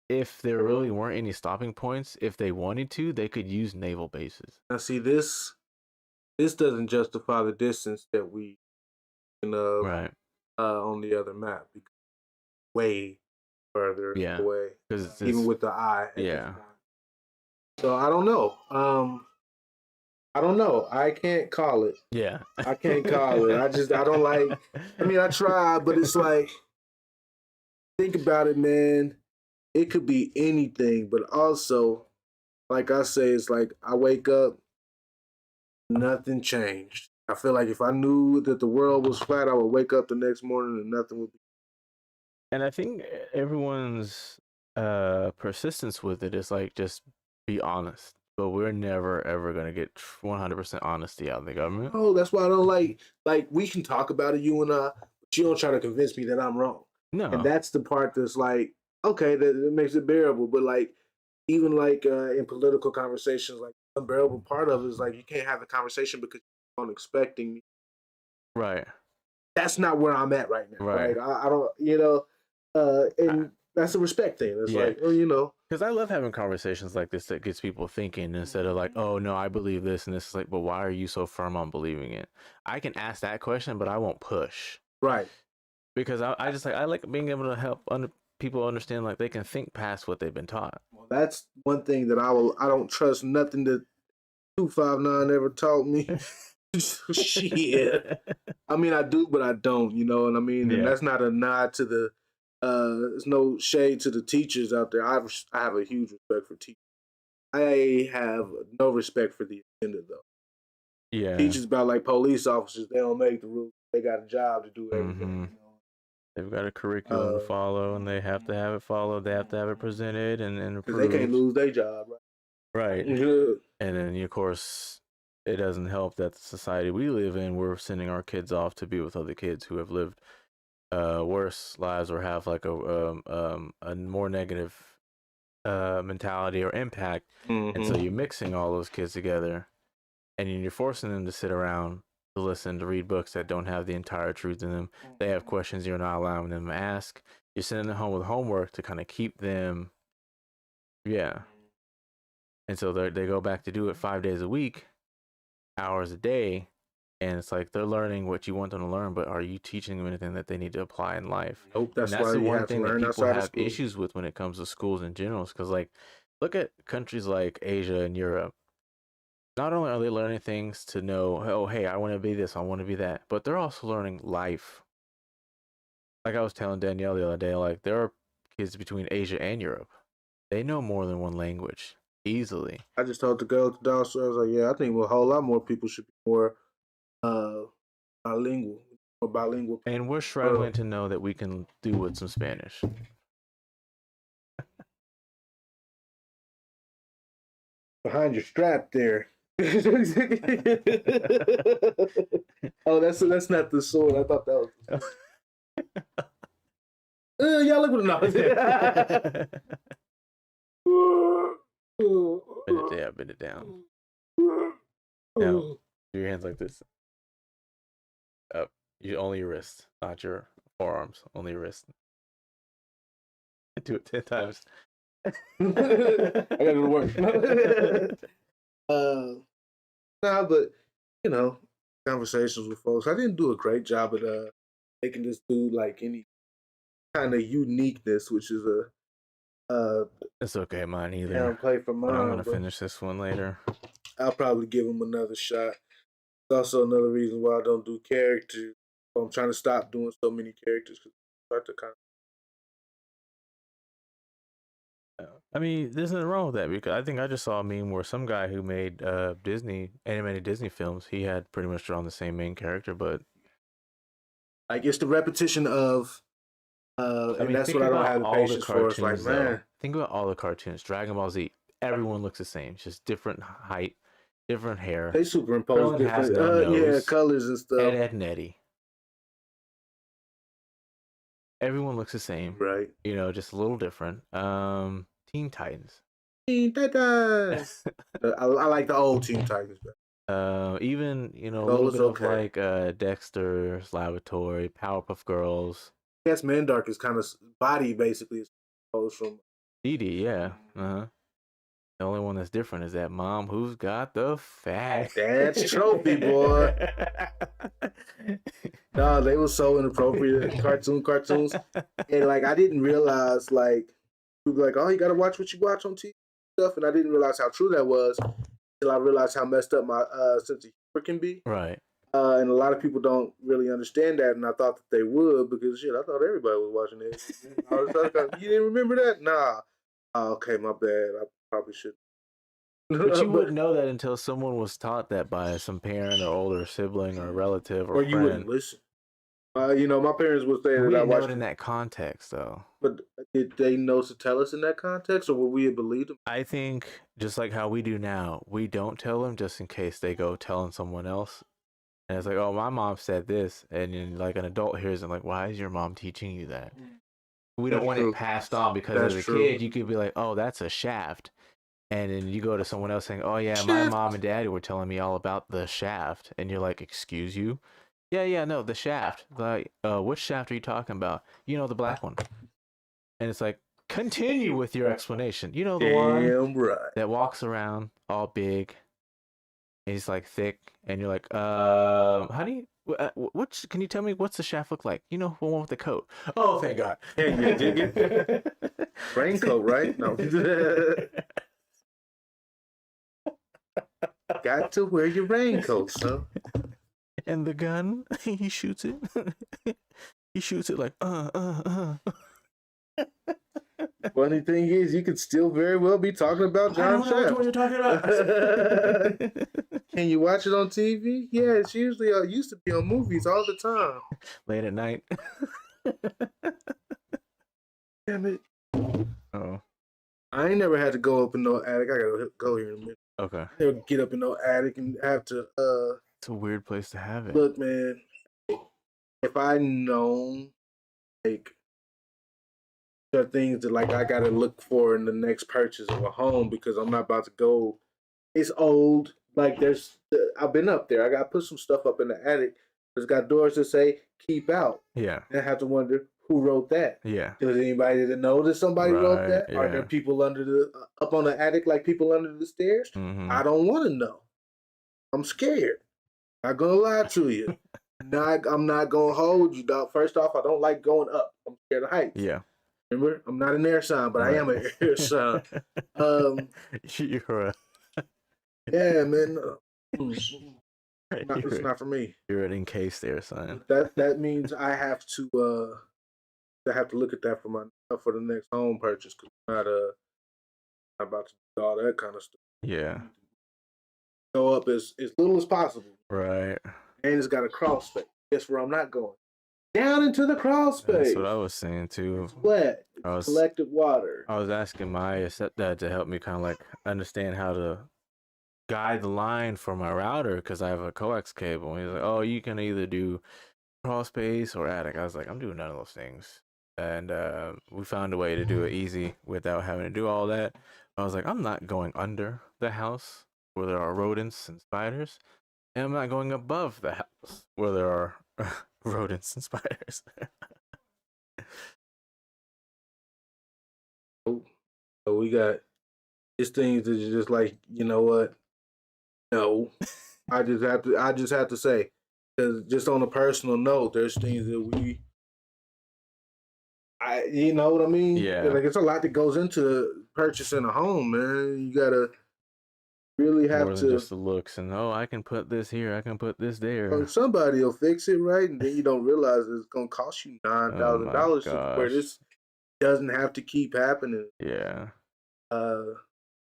if there really weren't any stopping points, if they wanted to, they could use naval bases. Now, see, this doesn't justify the distance that we right on the other map, because way further away. Because even with the eye. Yeah. So I don't know. I don't know. I can't call it. Yeah. I can't call it. I don't like. I mean, I try, but it's like, think about it, man. It could be anything, but also, like I say, it's like I wake up, nothing changed. I feel like if I knew that the world was flat, I would wake up the next morning and nothing would be. And I think everyone's persistence with it is like, just be honest. But we're never ever gonna get 100% honesty out of the government. Oh, that's why I don't like we can talk about it, you and I, but you don't try to convince me that I'm wrong. No. And that's the part that's like, okay, that makes it bearable. But like even like in political conversations, like the unbearable part of it is like you can't have the conversation because you're expecting me. Right. That's not where I'm at right now. Right. Like I don't, and that's a respect thing. It's Yeah. like, well, you know, Because I love having conversations like this that gets people thinking instead of like, oh no, I believe this and this is like, but why are you so firm on believing it? I can ask that question, but I won't push right. because I just like I like being able to help people understand like they can think past what they've been taught. Well, that's one thing that I don't trust nothing that 259 ever taught me. Shit. I mean, I do, but I don't. You know what I mean? And Yeah. that's not a nod to the. There's no shade to the teachers out there. I have a huge respect for teachers. I have no respect for the agenda though. Yeah. Teachers about like police officers. They don't make the rules. They got a job to do everything. Mm-hmm. You know? They've got a curriculum to follow, and they have to have it followed. They have to have it presented and Because they can't approved. lose their job, Right. right? And then, of course, it doesn't help that the society we live in, we're sending our kids off to be with other kids who have lived worse lives or have like a more negative mentality or impact. Mm-hmm. And so you're mixing all those kids together, and you're forcing them to sit around to listen to read books that don't have the entire truth in them. They have questions you're not allowing them to ask. You're sending them home with homework to kind of keep them, yeah. And so they go back to do it 5 days a week, hours a day, and it's like they're learning what you want them to learn, but are you teaching them anything that they need to apply in life? Nope. And That's that's why the you one have to thing that learn people outside of have school. issues with when it comes to schools in general, because like look at countries like Asia and Europe. Not only are they learning things to know, oh hey, I want to be this, I want to be that, but they're also learning life. Like I was telling Danielle the other day, like there are kids between Asia and Europe. They know more than one language easily. I just told the girl downstairs, I was like, yeah, I think a whole lot more people should be more uh, bilingual, or bilingual. And we're struggling to know that we can do with some Spanish. Behind your strap there. Oh, that's not the sword. I thought that was. Y'all look what Bend it down. Now, do your hands like this. Up. You only your wrist, not your forearms. Only your wrist. Do it 10 times. I gotta go to work. Nah, but you know, conversations with folks. I didn't do a great job at making this dude like any kind of uniqueness, which is it's okay, mine either. downplay for mine. But I'm gonna finish this one later. I'll probably give him another shot. It's also another reason why I don't do characters. I'm trying to stop doing so many characters because I start to kind of. I mean, there's nothing wrong with that because I think I just saw a meme where some guy who made animated Disney films, he had pretty much drawn the same main character, but like it's the repetition of and that's what I don't have the patience for. It's like, man, think about all the cartoons. Dragon Ball Z, everyone looks the same, just different height, different hair. They superimpose different colors and stuff. Ed and Eddie. Everyone looks the same, right? You know, just a little different. Teen Titans. Teen Titans. I like the old Teen Titans. Even a little bit of like Dexter's Laboratory, Powerpuff Girls. I guess Mandark is kind of body basically exposed from Deity, yeah. The only one that's different is that mom who's got the fat. That's trophy, boy. No, they were so inappropriate cartoons. And like I didn't realize like people were like, oh, you gotta watch what you watch on TV stuff. And I didn't realize how true that was until I realized how messed up my sense of humor can be. Right. And a lot of people don't really understand that, and I thought that they would because shit, I thought everybody was watching it. You didn't remember that? Nah. Oh, okay, my bad. I probably should. But you wouldn't know that until someone was taught that by some parent or older sibling or relative or you friend. Wouldn't listen. My parents would say that I watched it in that context, though. But did they know to tell us in that context, or would we have believed them? I think just like how we do now, we don't tell them just in case they go telling someone else. And it's like, oh, my mom said this, and then like an adult hears it, like, why is your mom teaching you that? we don't want true. it passed on because That's as a true. kid, you could be like, oh, that's a shaft. And then you go to someone else saying, oh, yeah, my Shaft. mom and daddy were telling me all about the shaft. And you're like, excuse you? Yeah, no, the shaft. Like, which shaft are you talking about? You know, the black one. And it's like, continue with your explanation. You know, the one Damn right. that walks around all big. He's like thick. And you're like, how do you, what, can you tell me what's the shaft look like? You know, the one with the coat. Oh, thank God. Yeah, you dig it? Raincoat, right? No. Got to wear your raincoat, son. And the gun, he shoots it. He shoots it like, Funny thing is, you could still very well be talking about John Shaft. I don't know which one you're talking about. Can you watch it on TV? Yeah, it's usually used to be on movies all the time. Late at night. Damn it. Oh. I ain't never had to go up in no attic. I gotta go here in a minute. Okay. Never get up in no attic and have to It's a weird place to have it. look, man. If I known like there are things that like I gotta look for in the next purchase of a home because I'm not about to go. It's old. Like I've been up there. I gotta put some stuff up in the attic. It's got doors that say "keep out." Yeah. And I have to wonder who wrote that. Yeah. Does anybody know that somebody wrote that? Yeah. Are there people under the up on the attic like people under the stairs? Mm-hmm. I don't want to know. I'm scared. Not gonna lie to you. I'm not gonna hold you, dog. First off, I don't like going up. I'm scared of heights. Yeah. Remember, I'm not an air sign, but I am an air sign. You're Yeah, man. It's not for me. You're an encased air sign. That means I have to look at that for the next home purchase because I'm not about to do all that kind of stuff. Yeah. Go up as little as possible. Right. And it's got a crawl space. Guess where I'm not going? Down into the crawl space. That's what I was saying too. It's wet. It's collected water. I was asking my stepdad to help me kind of like understand how to guide the line for my router because I have a coax cable. And he's like, oh, you can either do crawl space or attic. I was like, I'm doing none of those things. And we found a way to do it easy without having to do all that. I was like, I'm not going under the house where there are rodents and spiders. And I'm not going above the house where there are rodents and spiders. So we got these things that are just like, you know what? No. I just have to say, because just on a personal note, there's things that you know what I mean? Yeah. Like it's a lot that goes into purchasing a home, man. You gotta really have more than just the looks and I can put this here, I can put this there. Somebody will fix it, right? And then you don't realize it's gonna cost you $9,000 where this doesn't have to keep happening. Yeah.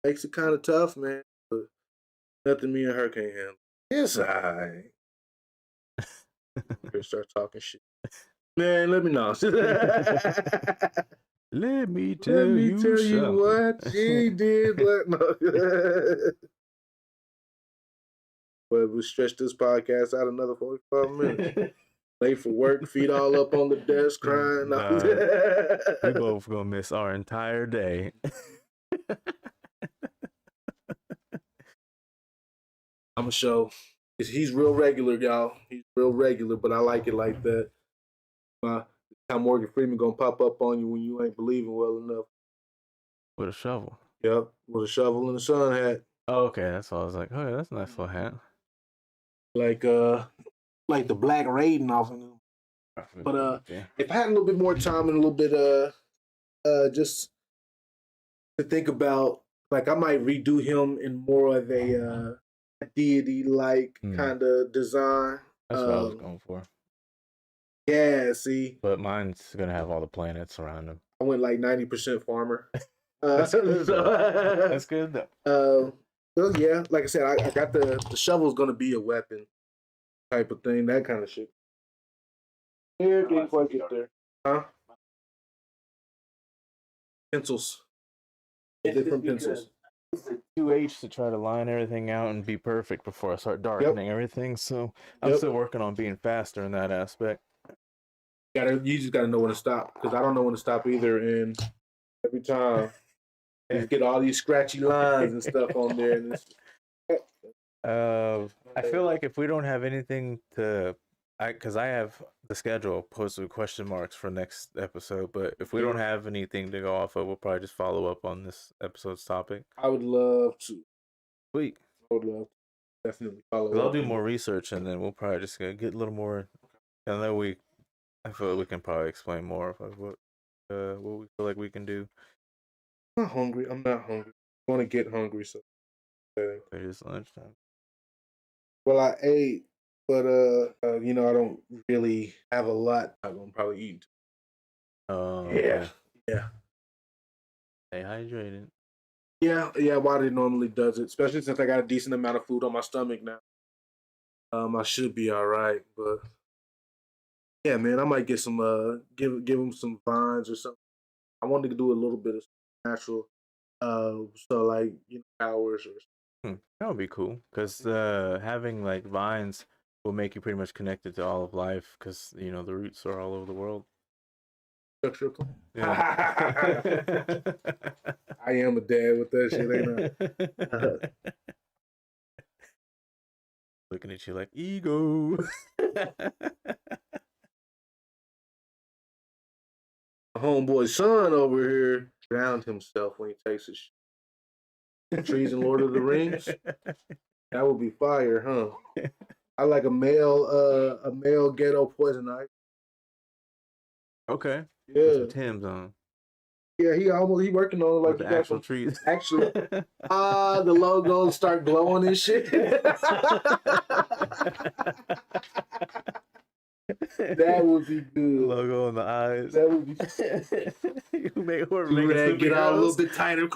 Makes it kind of tough, man. But nothing me and her can't handle. It's alright. Start talking shit. Man, let me know. Let me tell you what she did. But we'll stretch this podcast out another 45 minutes. Late for work, feet all up on the desk, crying. We both gonna miss our entire day. I'm a show. He's real regular, y'all. He's real regular, but I like it like that. How Morgan Freeman gonna pop up on you when you ain't believing well enough. With a shovel. Yep, with a shovel and a sun hat. Oh, okay, that's all. I was like, oh yeah, that's a nice little hat. Like the Black Raiden off of him. But if I had a little bit more time and a little bit just to think about, like I might redo him in more of a deity like kind of design. That's what I was going for. Yeah, see. But mine's gonna have all the planets around him. I went like 90% farmer. That's good. That's good though. Well, yeah, like I said, I got the shovel's gonna be a weapon type of thing, that kind of shit. Yeah, didn't quite get there. Huh? Pencils. Different pencils. It's a 2H to try to line everything out and be perfect before I start darkening everything. So I'm still working on being faster in that aspect. You just gotta know when to stop because I don't know when to stop either. And every time you just get all these scratchy lines and stuff on there, and it's I feel like if we don't have anything to, because I have the schedule posted with question marks for next episode, but if we don't have anything to go off of, we'll probably just follow up on this episode's topic. I would love to. Sweet. I would love to definitely follow up. I'll do more research and then we'll probably just get a little more. And then I feel like we can probably explain more of what we feel like we can do. I'm not hungry. I'm going to get hungry, so It is lunchtime. well, I ate, but I don't really have a lot. I'm gonna probably eat. Oh, yeah, yeah. Stay hydrated. Yeah. Water normally does it, especially since I got a decent amount of food on my stomach now. I should be all right, but yeah, man, I might get some give him some vines or something. I wanted to do a little bit of natural, so like hours or. That would be cool because having like vines will make you pretty much connected to all of life because the roots are all over the world. Structure plan. Yeah. I am a dad with that shit, ain't I? Looking at you like ego. Homeboy son over here drowned himself when he takes his trees in Lord of the Rings. That would be fire, huh? I like a male ghetto poison ivy. Okay. Yeah. With some Tim's on. Yeah, he working on it like with the actual trees. Actually, the logos start glowing and shit. That would be good. Logo in the eyes. That would be. You make whoever get out a little bit tighter.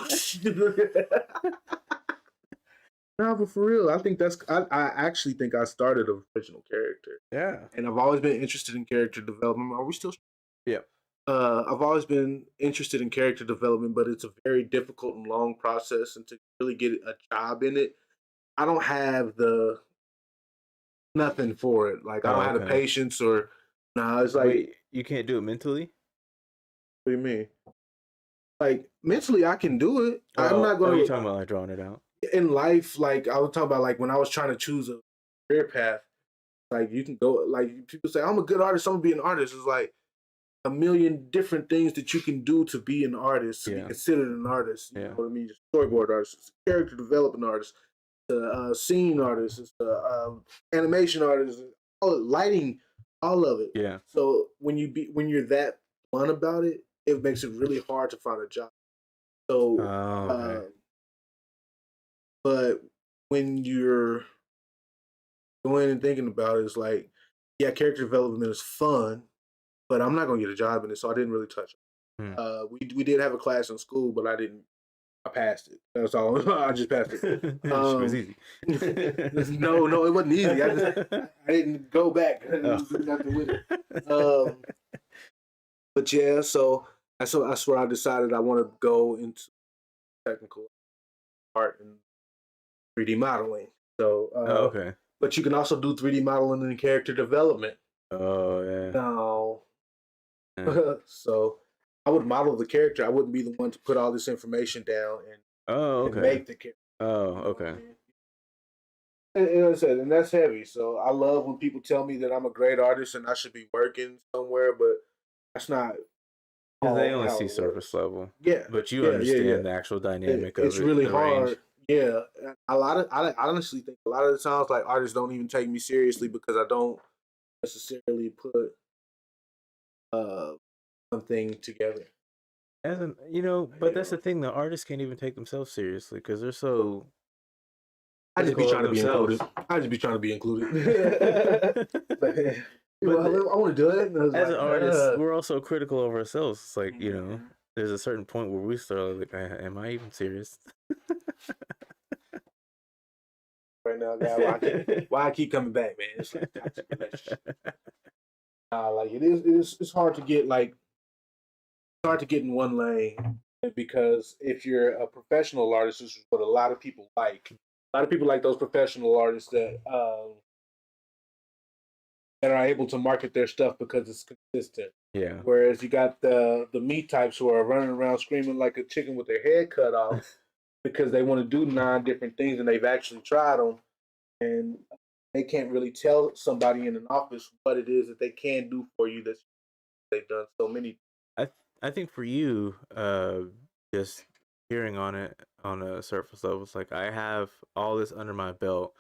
No, but for real, I think I actually think I started an original character. Yeah. And I've always been interested in character development. Are we still? Yeah. I've always been interested in character development, but it's a very difficult and long process. And to really get a job in it, I don't have nothing for it. Like I don't have the patience or. Nah, it's like. Wait, you can't do it mentally? What do you mean? Like mentally, I can do it. I'm not going to. You're talking about like drawing it out in life. Like I was talking about, like when I was trying to choose a career path. Like you can go. Like people say, I'm a good artist. I'm gonna be an artist. It's like a million different things that you can do to be an artist, to be considered an artist. You know what I mean? Just storyboard artist, character development artist, scene artist, animation artist, lighting, all of it. Yeah. So when you're that blunt about it, it makes it really hard to find a job. So, but when you're going and thinking about it, it's like, yeah, character development is fun, but I'm not gonna get a job in it, so I didn't really touch it. We did have a class in school, but I didn't. I passed it. That's all. I just passed it. It was easy. No, it wasn't easy. I didn't go back. I didn't do nothing with it. But yeah, so that's where I decided I want to go into technical art and 3D modeling. So okay. But you can also do 3D modeling and character development. Oh yeah. No. Yeah. So I would model the character. I wouldn't be the one to put all this information down and make the character. Oh, okay. And I said, and that's heavy. So I love when people tell me that I'm a great artist and I should be working somewhere, but that's not. They only see surface level. Yeah. But you understand the actual dynamic of it. It's really hard. Range. Yeah. I honestly think a lot of the times, like, artists don't even take me seriously because I don't necessarily put something together. As an, but that's the thing. The artists can't even take themselves seriously because they're so. I just be trying to be included. I just be trying to be included. But I want to do it. As an artist, we're also critical of ourselves. It's like, there's a certain point where we start like, am I even serious? Right now, guy, why I keep coming back, man? It's like toxic relationship. Like it's hard to get in one lane because if you're a professional artist, this is what a lot of people like. A lot of people like those professional artists that that are able to market their stuff because it's consistent. Yeah. Whereas you got the meat types who are running around screaming like a chicken with their head cut off because they want to do 9 different things and they've actually tried them, and they can't really tell somebody in an office what it is that they can do for you that they've done so many. I think for you, just hearing on it on a surface level, it's like I have all this under my belt,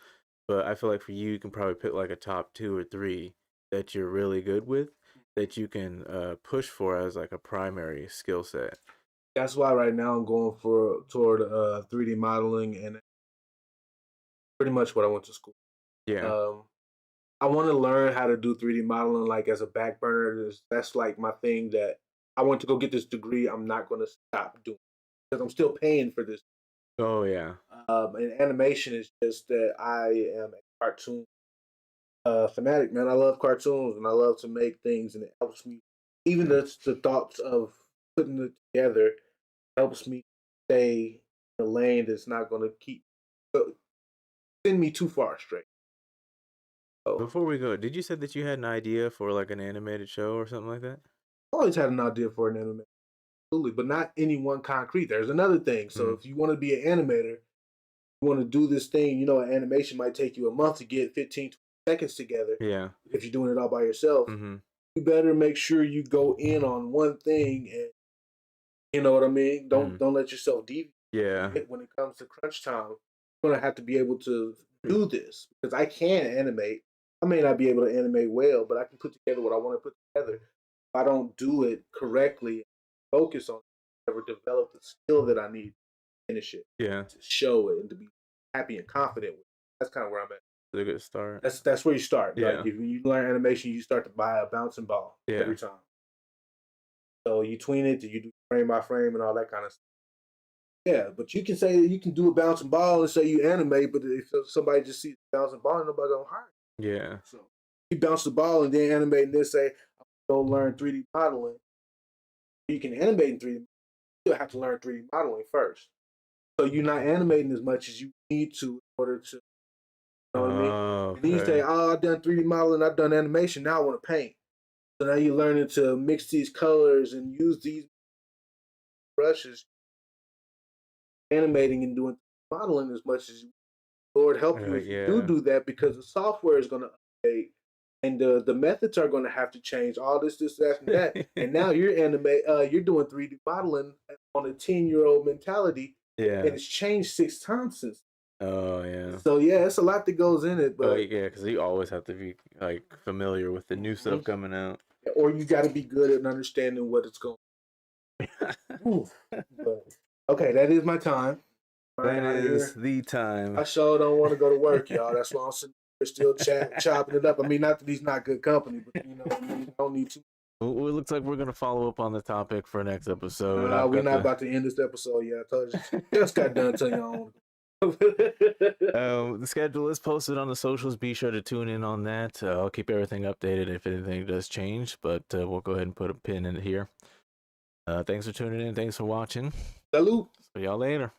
but I feel like for you, you can probably pick like a top 2 or 3 that you're really good with that you can push for as like a primary skill set. That's why right now I'm going toward 3D modeling, and pretty much what I went to school. Yeah. I want to learn how to do 3D modeling like as a back burner. That's like my thing that I want to go get this degree. I'm not going to stop doing because I'm still paying for this. Oh yeah. And animation is just that I am a cartoon fanatic, man. I love cartoons and I love to make things, and it helps me. Even the thoughts of putting it together helps me stay in a lane that's not going to keep send me too far straight. So Before we go, did you say that you had an idea for like an animated show or something like that? I always had an idea for an anime, absolutely, but not any one concrete. There's another thing. So Mm. if you want to be an animator, you want to do this thing, an animation might take you a month to get 15, 20 seconds together. Yeah. If you're doing it all by yourself, Mm-hmm. you better make sure you go in on one thing, and you know what I mean. Don't let yourself deviate. Yeah. When it comes to crunch time, you're gonna have to be able to do this because I can animate. I may not be able to animate well, but I can put together what I want to put together. If I don't do it correctly, focus on it, never develop the skill that I need to finish it, Yeah. to show it, and to be happy and confident with it. That's kind of where I'm at. It's a good start. That's where you start. Yeah. Like if you learn animation, you start to buy a bouncing ball every time. So you tween it, you do frame by frame and all that kind of stuff. Yeah, but you can say you can do a bouncing ball and say you animate, but if somebody just sees the bouncing ball, nobody gonna hire you. Yeah. So you bounce the ball and then animate and then say, I'm gonna go learn 3D modeling. You can animate in 3D. You still have to learn 3D modeling first. So you're not animating as much as you need to in order to, you know what I mean? Oh, And then you say, I've done 3D modeling, I've done animation, now I want to paint. So now you're learning to mix these colors and use these brushes, animating and doing modeling as much as you. Lord help you if you do that, because the software is going to update and the methods are going to have to change. All this, that, and that. And now you're you're doing 3D modeling on a 10-year-old mentality. Yeah. And it's changed 6 times since. Oh yeah. So yeah, it's a lot that goes in it. But yeah, because you always have to be like familiar with the new stuff coming out. Or you got to be good at understanding what it's going. But okay, that is my time. That is the time. I sure don't want to go to work, y'all. That's why I'm sitting here still chopping it up. I mean, not that he's not good company, but I don't need to. Well, it looks like we're gonna follow up on the topic for next episode. We're not about to end this episode yet. I told you, just got done telling y'all. The schedule is posted on the socials. Be sure to tune in on that. I'll keep everything updated if anything does change, but we'll go ahead and put a pin in it here. Thanks for tuning in. Thanks for watching. Salute. See y'all later.